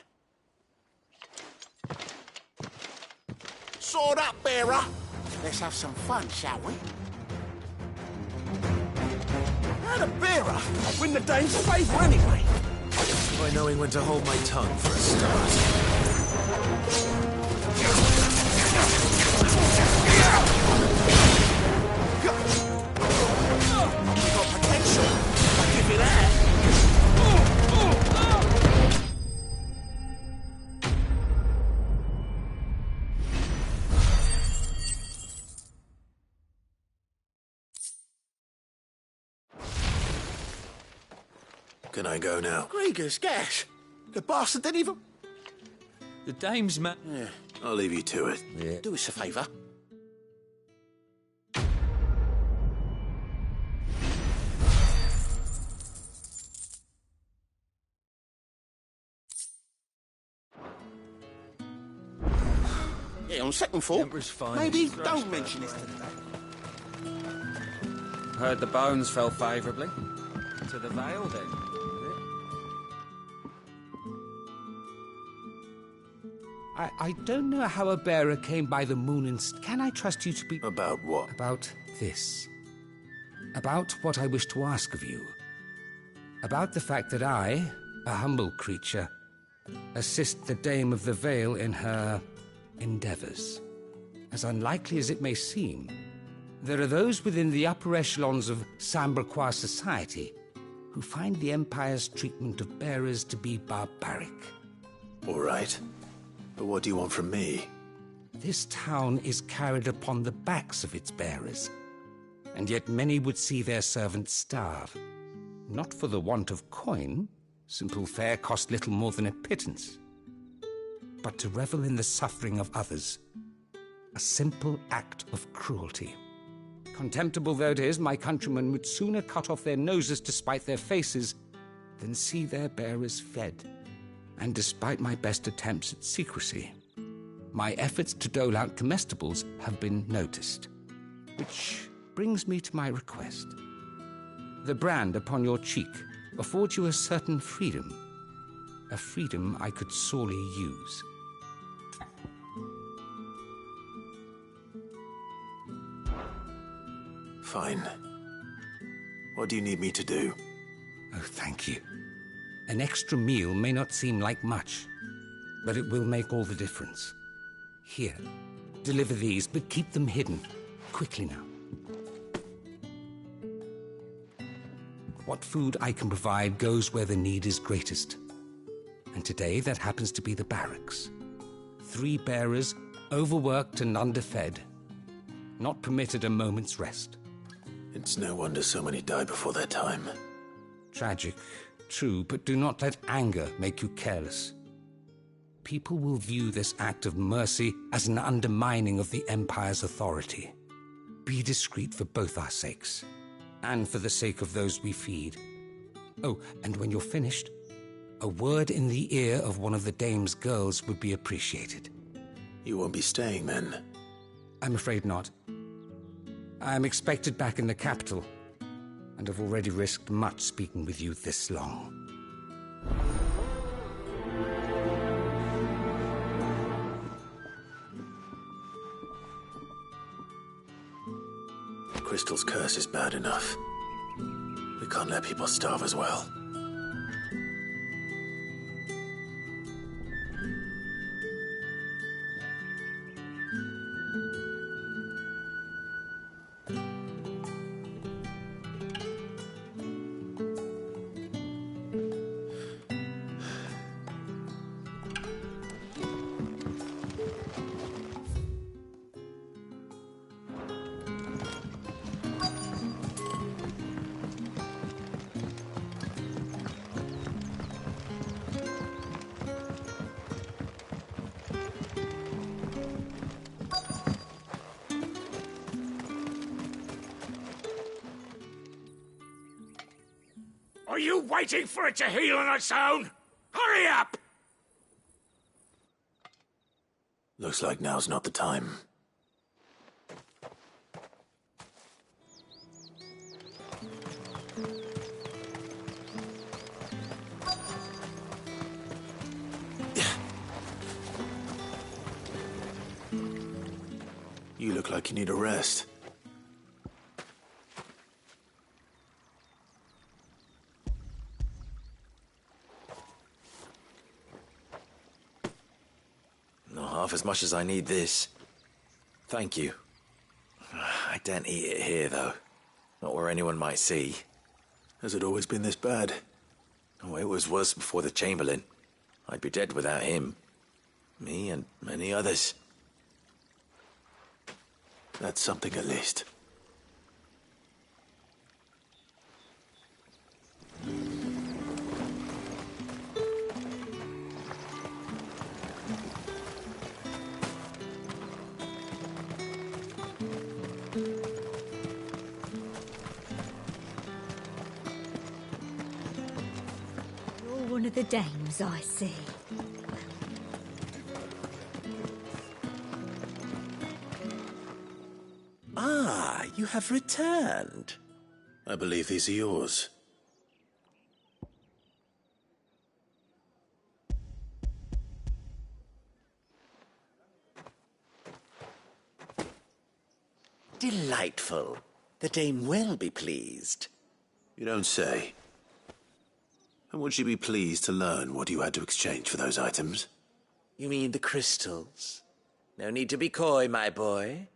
Sword up, bearer. Let's have some fun, shall we? How the bearer win the dame's favour anyway?
By knowing when to hold my tongue for a start.
You got potential. I'll give you that.
Can I go now?
Grieger's gas. The bastard didn't even...
The dame's man.
Yeah.
I'll leave you to it.
Yeah.
Do us a favour. Yeah, on second thought, maybe don't mention this to the dame.
Heard the bones fell favourably. To the Vale, then.
I don't know how a bearer came by the moon and... Can I trust you to be...
About what?
About this. About what I wish to ask of you. About the fact that I, a humble creature, assist the Dame of the Vale in her endeavours. As unlikely as it may seem, there are those within the upper echelons of Samberquois society who find the Empire's treatment of bearers to be barbaric.
All right. But what do you want from me?
This town is carried upon the backs of its bearers, and yet many would see their servants starve. Not for the want of coin, simple fare cost little more than a pittance, but to revel in the suffering of others, a simple act of cruelty. Contemptible though it is, my countrymen would sooner cut off their noses to spite their faces than see their bearers fed. And despite my best attempts at secrecy, my efforts to dole out comestibles have been noticed. Which brings me to my request. The brand upon your cheek affords you a certain freedom, a freedom I could sorely use.
Fine. What do you need me to do?
Oh, thank you. An extra meal may not seem like much, but it will make all the difference. Here, deliver these, but keep them hidden. Quickly now. What food I can provide goes where the need is greatest. And today, that happens to be the barracks. 3 bearers, overworked and underfed, not permitted a moment's rest.
It's no wonder so many die before their time.
Tragic, true, but do not let anger make you careless. People will view this act of mercy as an undermining of the Empire's authority. Be discreet for both our sakes, and for the sake of those we feed. Oh, and when you're finished, a word in the ear of one of the Dame's girls would be appreciated.
You won't be staying, then?
I'm afraid not. I'm expected back in the capital, and I've already risked much speaking with you this long.
Crystal's curse is bad enough. We can't let people starve as well.
Are you waiting for it to heal on its own? Hurry up!
Looks like now's not the time. You look like you need a rest.
Not half as much as I need this. Thank you. I daren't eat it here, though. Not where anyone might see.
Has it always been this bad?
Oh, it was worse before the Chamberlain. I'd be dead without him. Me and many others.
That's something at least.
You're one of the dames, I see.
Ah, you have returned.
I believe these are yours.
Delightful. The dame will be pleased.
You don't say. And would she be pleased to learn what you had to exchange for those items?
You mean the crystals? No need to be coy, my boy.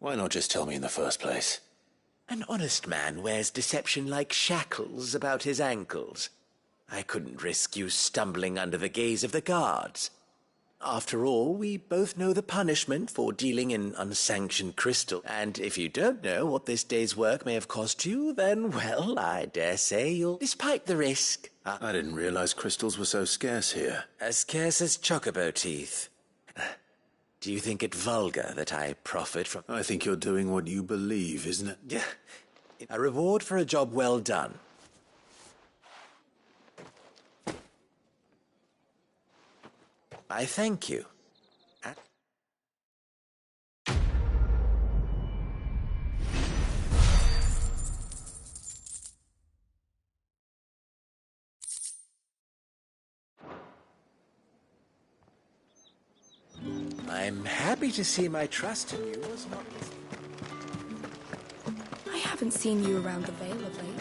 Why not just tell me in the first place?
An honest man wears deception like shackles about his ankles. I couldn't risk you stumbling under the gaze of the guards. After all, we both know the punishment for dealing in unsanctioned crystal, and if you don't know what this day's work may have cost you, then, well, I dare say you'll... Despite the risk...
I didn't realize crystals were so scarce here.
As scarce as chocobo teeth. Do you think it vulgar that I profit from...
I think you're doing what you believe, isn't it?
Yeah. A reward for a job well done. I thank you. I'm happy to see my trust in you was not...
I haven't seen you around the Vale of late.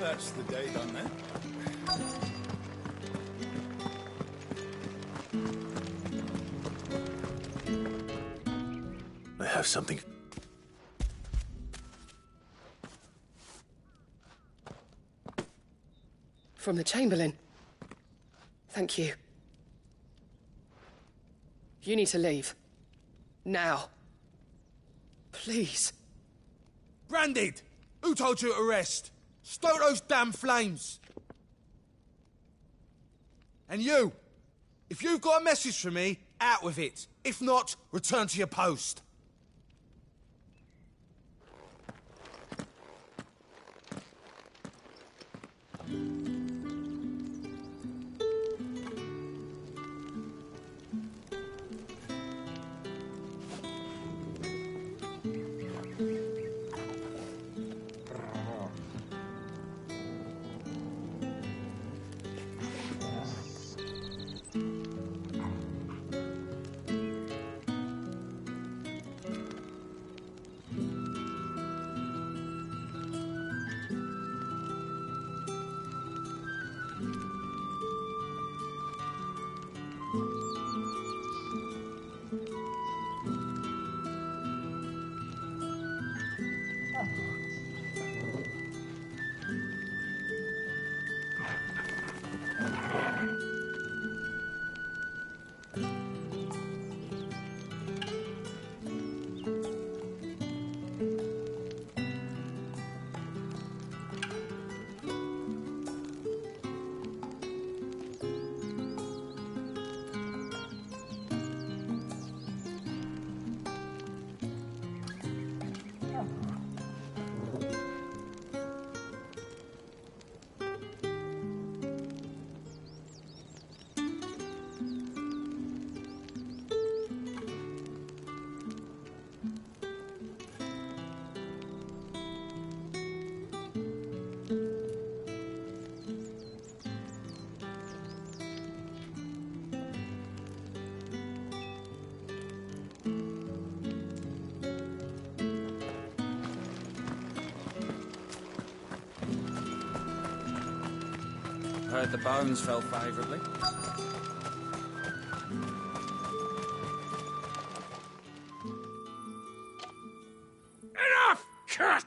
That's the day done then.
I have something.
From the Chamberlain. Thank you. You need to leave. Now. Please.
Branded! Who told you to rest? Stoke those damn flames! And you! If you've got a message for me, out with it. If not, return to your post.
Heard the bones fell favourably.
Enough! Cut!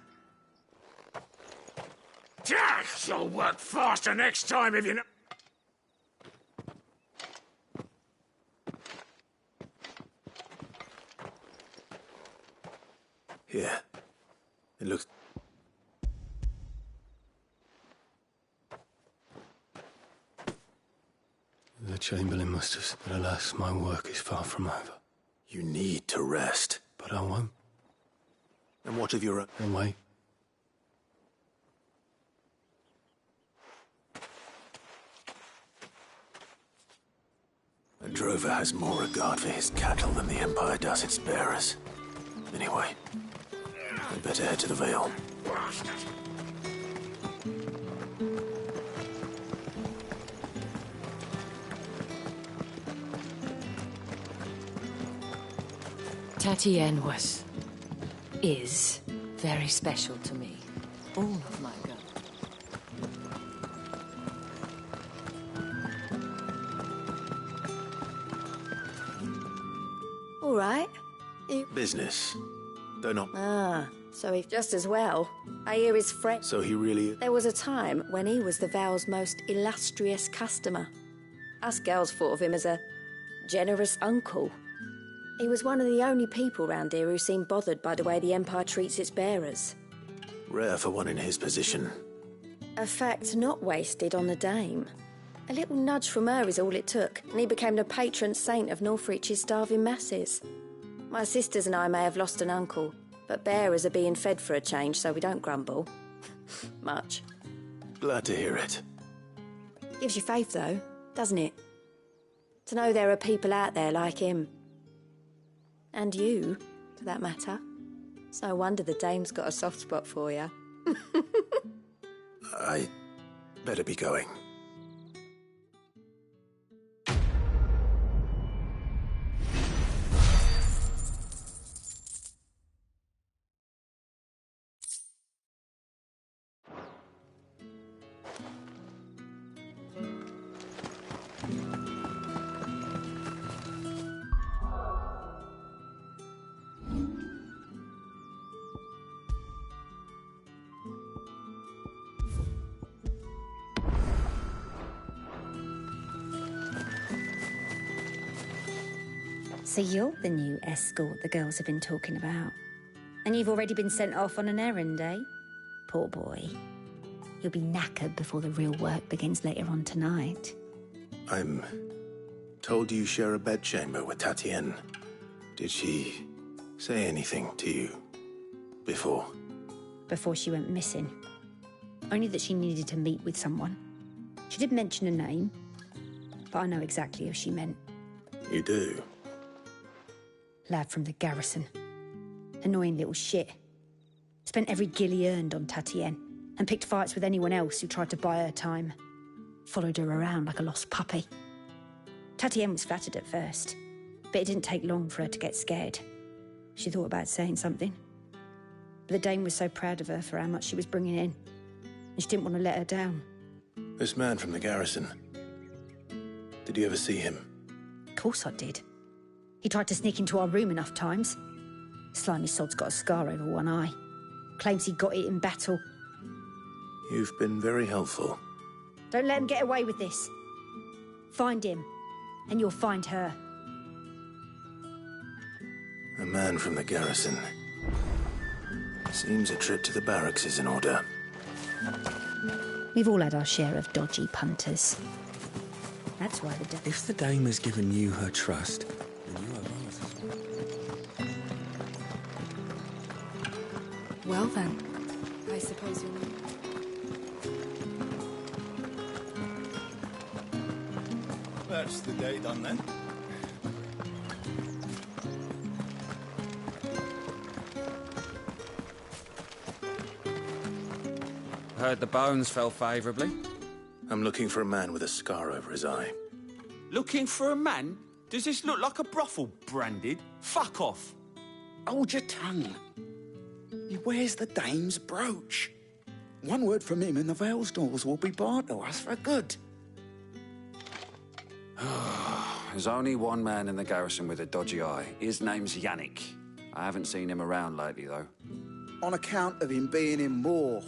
You'll work faster next time if you know...
Here. It looks...
The Chamberlain must have said, alas, my work is far from over.
You need to rest.
But I won't.
And what of your own?
Then wait.
A drover has more regard for his cattle than the Empire does its bearers. Anyway, I'd better head to the Vale.
Tatienne is very special to me. All of my girls.
All right.
Business. Though not...
Ah, so he just as well. I hear his friend...
So he really...
There was a time when he was the Vale's most illustrious customer. Us girls thought of him as a generous uncle. He was one of the only people round here who seemed bothered by the way the Empire treats its bearers.
Rare for one in his position.
A fact not wasted on the Dame. A little nudge from her is all it took, and he became the patron saint of Northreach's starving masses. My sisters and I may have lost an uncle, but bearers are being fed for a change, so we don't grumble. Much.
Glad to hear it.
Gives you faith, though, doesn't it? To know there are people out there like him. And you, for that matter. It's no wonder the Dame's got a soft spot for you.
I better be going.
So you're the new escort the girls have been talking about. And you've already been sent off on an errand, eh? Poor boy. You'll be knackered before the real work begins later on tonight.
I'm told you share a bedchamber with Tatienne. Did she say anything to you before?
Before she went missing. Only that she needed to meet with someone. She did mention a name, but I know exactly who she meant.
You do?
Lad from the garrison. Annoying little shit. Spent every guil he earned on Tatienne, and picked fights with anyone else who tried to buy her time. Followed her around like a lost puppy. Tatienne was flattered at first, but it didn't take long for her to get scared. She thought about saying something. But the Dame was so proud of her for how much she was bringing in, and she didn't want to let her down.
This man from the garrison. Did you ever see him?
Of course I did. He tried to sneak into our room enough times. Slimy sod's got a scar over one eye. Claims he got it in battle.
You've been very helpful.
Don't let him get away with this. Find him, and you'll find her.
A man from the garrison. Seems a trip to the barracks is in order.
We've all had our share of dodgy punters. That's why the...
If the Dame has given you her trust, then you have ours as well.
Well then, I suppose you'll know.
That's the day done then.
Heard the bones fell favourably.
I'm looking for a man with a scar over his eye.
Looking for a man? Does this look like a brothel, Branded? Fuck off.
Hold your tongue. He wears the Dame's brooch. One word from him and the Vale's doors will be barred to us for good.
There's only one man in the garrison with a dodgy eye. His name's Yannick. I haven't seen him around lately, though.
On account of him being in war.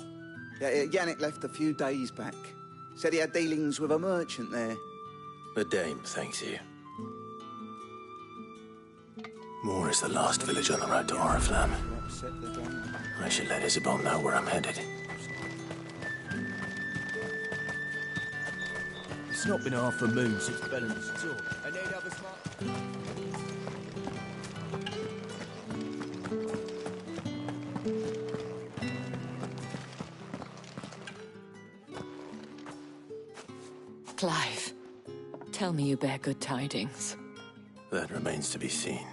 Yannick left a few days back. Said he had dealings with a merchant there.
The dame thanks you. Moore is the last village on the road to Oriflamme. I should let Isabel know where I'm headed.
It's not been half a moon since Bellen's tour. I need other smart...
Clive, tell me you bear good tidings.
That remains to be seen.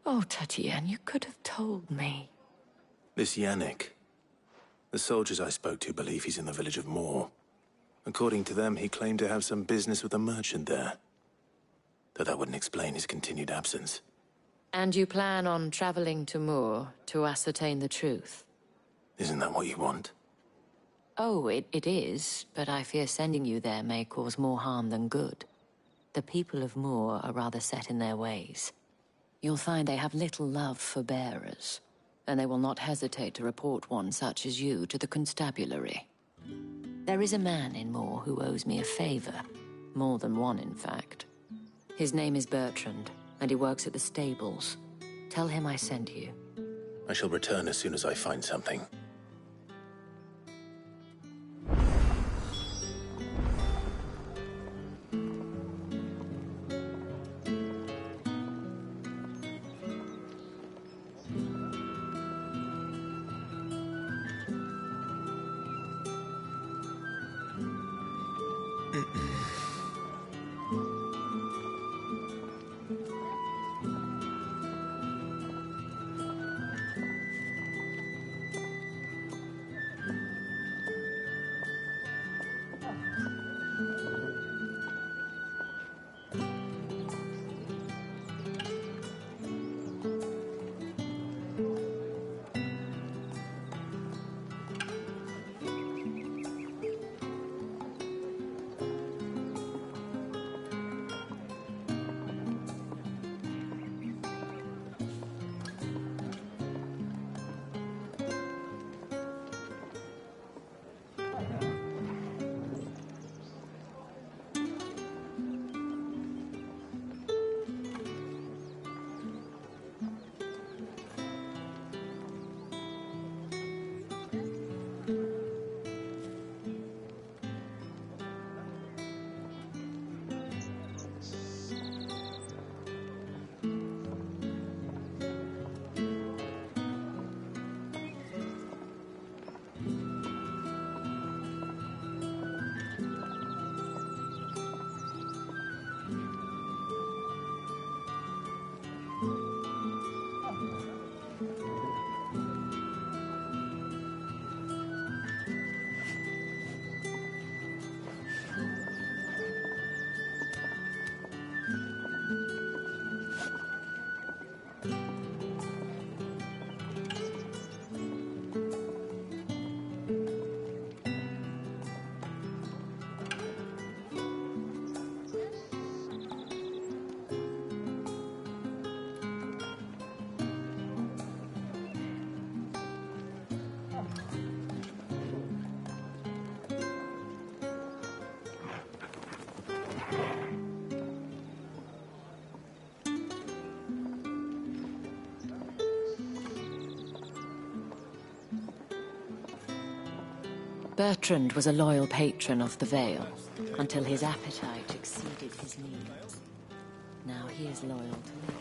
Oh, Tatienne, you could have told me.
This Yannick. The soldiers I spoke to believe he's in the village of Moore. According to them, he claimed to have some business with a merchant there. Though that wouldn't explain his continued absence.
And you plan on traveling to Moore to ascertain the truth?
Isn't that what you want?
Oh, it is, but I fear sending you there may cause more harm than good. The people of Moore are rather set in their ways. You'll find they have little love for bearers, and they will not hesitate to report one such as you to the constabulary. There is a man in Moore who owes me a favor. More than one, in fact. His name is Bertrand, and he works at the stables. Tell him I sent you.
I shall return as soon as I find something.
Bertrand was a loyal patron of the Vale, until his appetite exceeded his needs. Now he is loyal to me.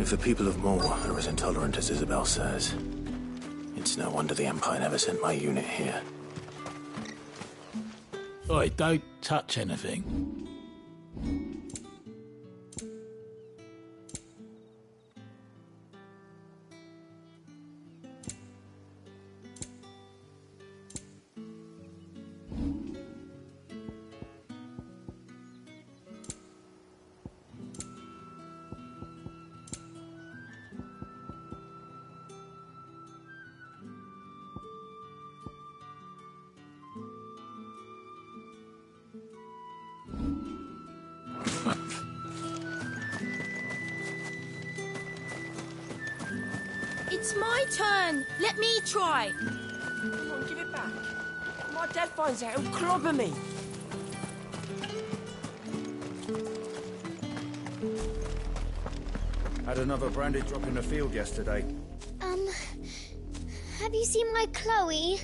If the people of Moor are as intolerant as Isabel says, it's no wonder the Empire never sent my unit here.
Oi, don't touch anything.
It's my turn. Let me try.
Come on, give it back. If my dad finds out, he'll clobber me.
Had another branded drop in the field yesterday.
Have you seen my Chloe?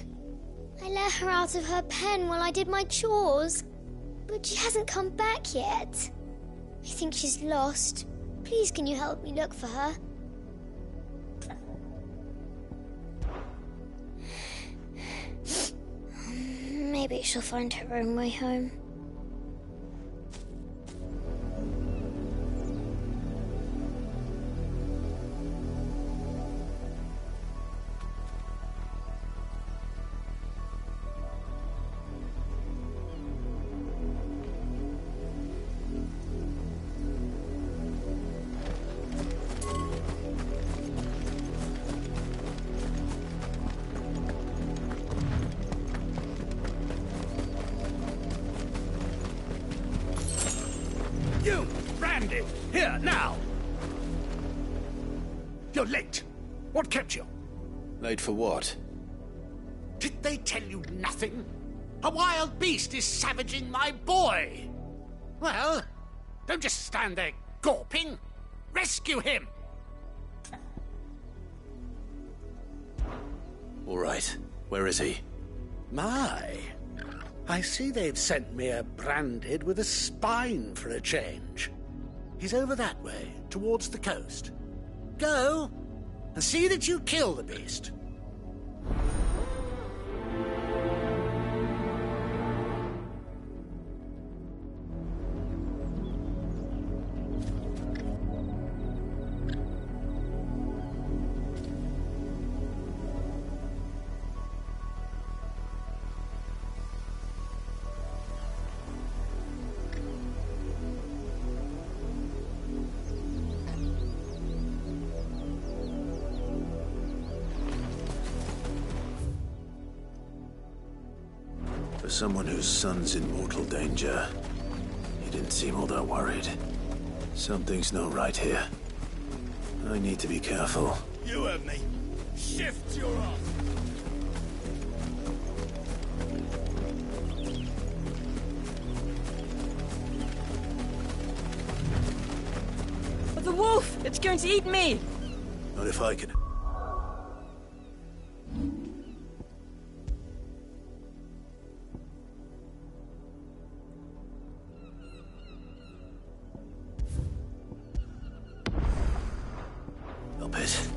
I let her out of her pen while I did my chores. But she hasn't come back yet. I think she's lost. Please, can you help me look for her? Maybe she'll find her own way home.
You, Branded! Here, now! You're late. What kept you?
Late for what?
Did they tell you nothing? A wild beast is savaging my boy! Well, don't just stand there gawping. Rescue him!
All right. Where is he?
My, I see they've sent me a Branded with a spine for a change. He's over that way, towards the coast. Go, and see that you kill the beast.
For someone whose son's in mortal danger, he didn't seem all that worried. Something's not right here. I need to be careful.
You heard me. Shift your ass.
The wolf! It's going to eat me!
Not if I can. Help it.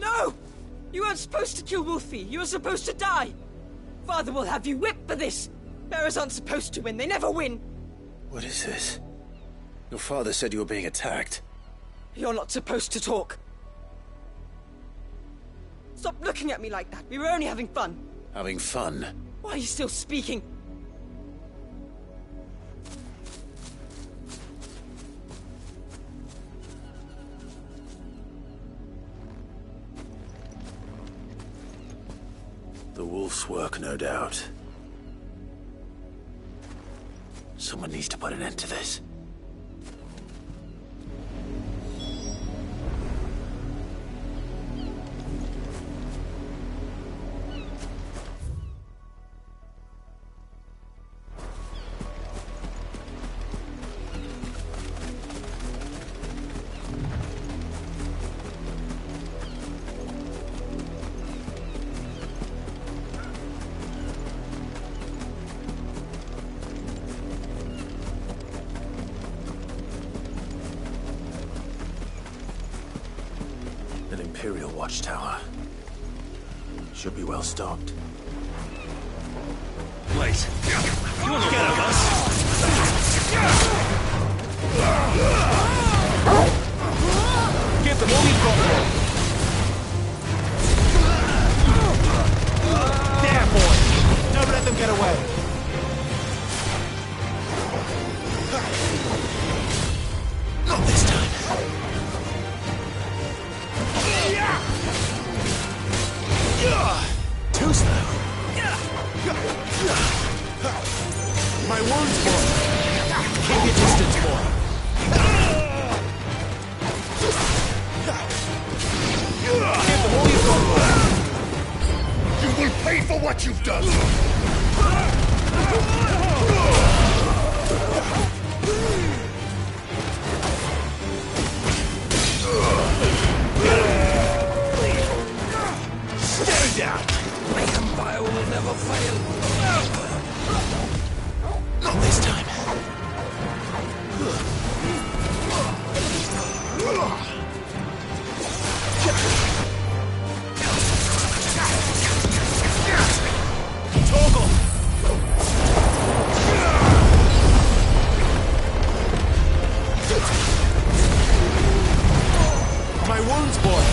No! You weren't supposed to kill Wolfie. You were supposed to die. Father will have you whipped for this. Bearers aren't supposed to win. They never win.
What is this? Your father said you were being attacked.
You're not supposed to talk. Stop looking at me like that. We were only having fun.
Having fun?
Why are you still speaking?
The wolf's work, no doubt. Someone needs to put an end to this. Imperial watchtower. Should be well stocked.
Wait. You wanna get at us? Give them all you've got, boy. There, boy. Don't let them get away.
Not this time. Too slow.
My wounds, boy. Keep your distance, boy. Give them all you've got, boy.
You will pay for what you've done.
Stay down. My empire will never fail.
Not this time.
Toggle. My wounds, boy.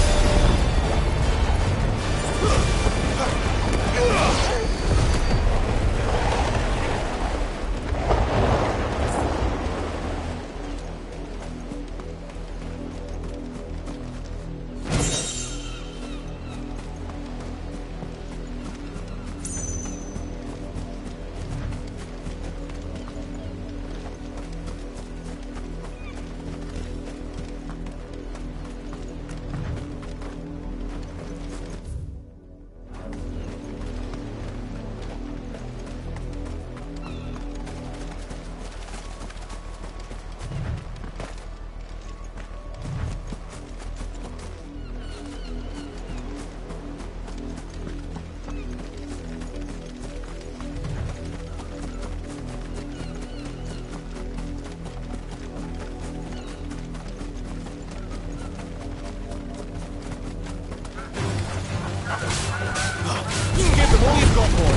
Give them all you've got, boy.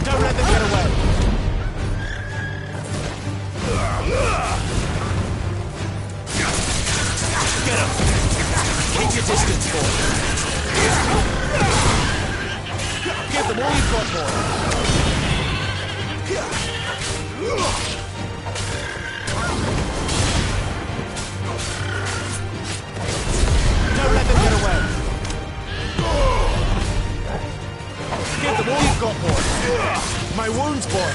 Don't let them get away. Get up. Keep your distance, boy. Give them all you've got, boy. Don't let them get away. Give them all you've got, boy. My wounds, boy.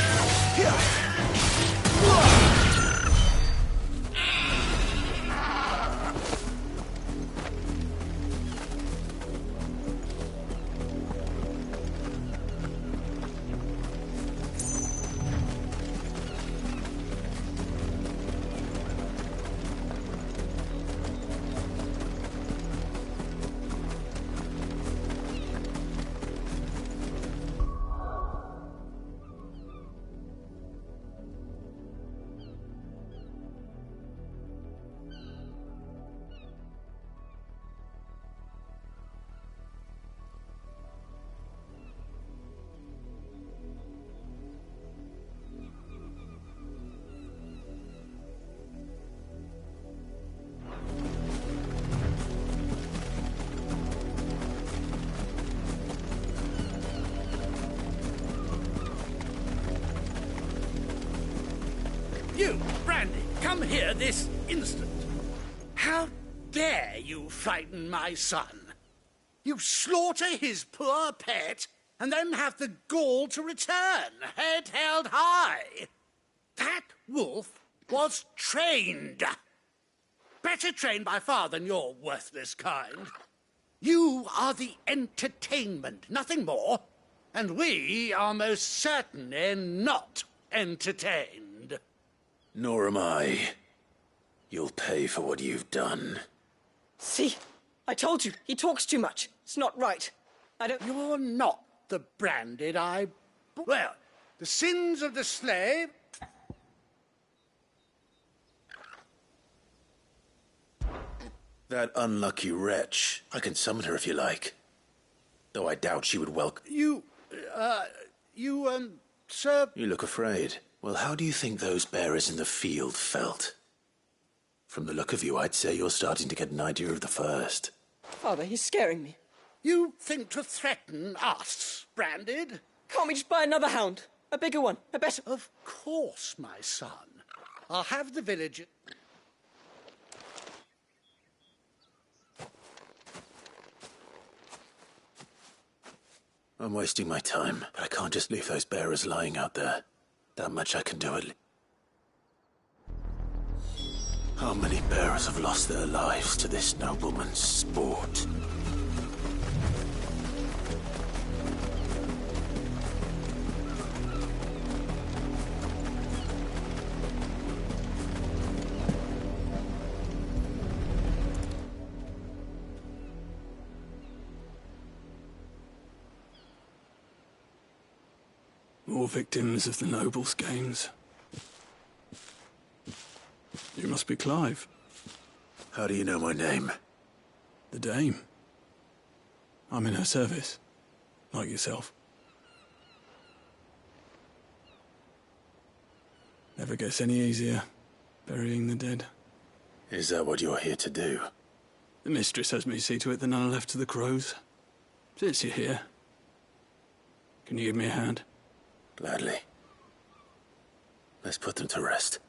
You, Brandy, come here this instant. How dare you frighten my son? You slaughter his poor pet and then have the gall to return, head held high. That wolf was trained. Better trained by far than your worthless kind. You are the entertainment, nothing more. And we are most certainly not entertained.
Nor am I. You'll pay for what you've done.
See? I told you, he talks too much. It's not right. I don't...
You're not the branded I... Well, the sins of the slave...
That unlucky wretch. I can summon her if you like. Though I doubt she would welcome...
sir...
You look afraid. Well, how do you think those bearers in the field felt? From the look of you, I'd say you're starting to get an idea of the first.
Father, he's scaring me.
You think to threaten us, branded?
Can't we just buy another hound? A bigger one, a better...
Of course, my son. I'll have the village...
I'm wasting my time, but I can't just leave those bearers lying out there. That much I can do at least. How many bearers have lost their lives to this nobleman's sport?
More victims of the nobles' games. You must be Clive.
How do you know my name?
The Dame. I'm in her service, like yourself. Never gets any easier, burying the dead.
Is that what you're here to do?
The mistress has me see to it that none are left to the crows. Since you're here, can you give me a hand?
Gladly. Let's put them to rest.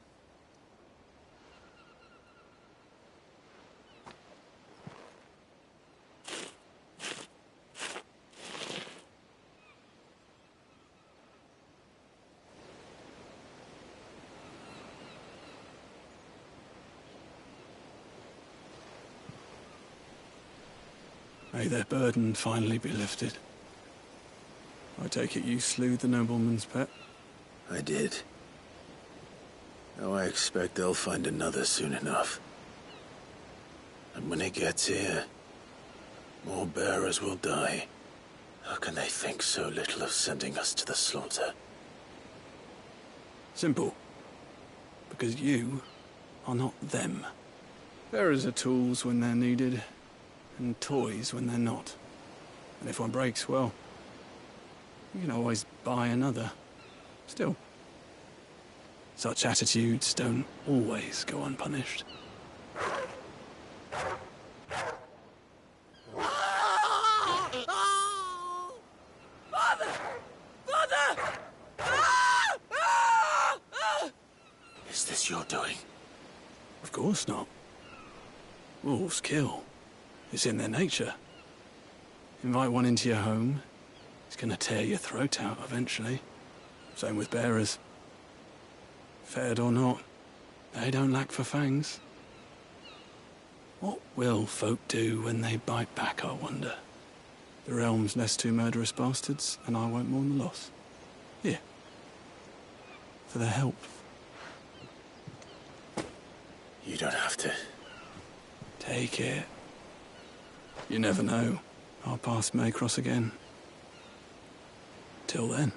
May their burden finally be lifted. I take it you slew the nobleman's pet?
I did. Now I expect they'll find another soon enough. And when it gets here, more bearers will die. How can they think so little of sending us to the slaughter?
Simple. Because you are not them. Bearers are tools when they're needed, and toys when they're not. And if one breaks, well, you can always buy another. Still, such attitudes don't always go unpunished.
Father! Father!
Is this your doing?
Of course not. Wolves kill. It's in their nature. Invite one into your home, it's gonna tear your throat out eventually. Same with bearers. Fed or not, they don't lack for fangs. What will folk do when they bite back, I wonder? The realm's less two murderous bastards, and I won't mourn the loss. Here. For their help.
You don't have to.
Take it. You never know. Our paths may cross again. Till then.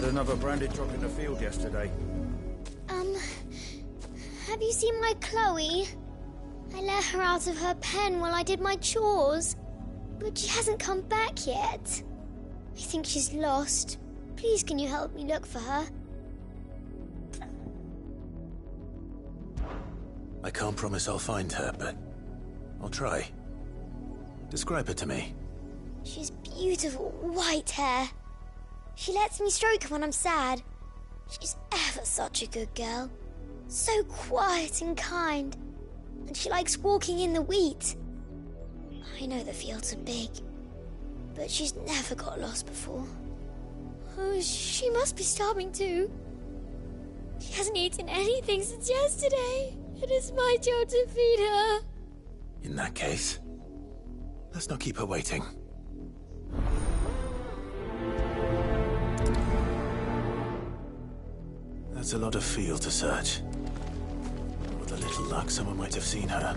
Had another branded drop in the field yesterday.
Have you seen my Chloe? I let her out of her pen while I did my chores, but she hasn't come back yet. I think she's lost. Please, can you help me look for her?
I can't promise I'll find her, but I'll try. Describe her to me.
She's beautiful white hair. She lets me stroke her when I'm sad. She's ever such a good girl. So quiet and kind. And she likes walking in the wheat. I know the fields are big, but she's never got lost before. Oh, she must be starving too. She hasn't eaten anything since yesterday. It is my job to feed her.
In that case, let's not keep her waiting. That's a lot of field to search. With a little luck, someone might have seen her.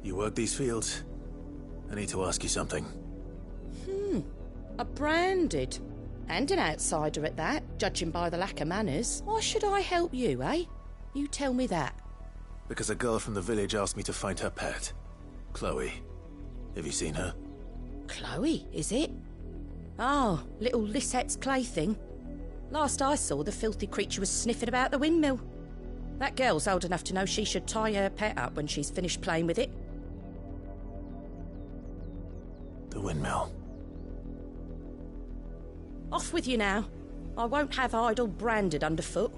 You work these fields? I need to ask you something.
A branded. And an outsider at that, judging by the lack of manners. Why should I help you, eh? You tell me that.
Because a girl from the village asked me to find her pet, Chloe. Have you seen her?
Chloe, is it? Oh, little Lisette's plaything. Last I saw, the filthy creature was sniffing about the windmill. That girl's old enough to know she should tie her pet up when she's finished playing with it.
The windmill.
Off with you now. I won't have idle branded underfoot.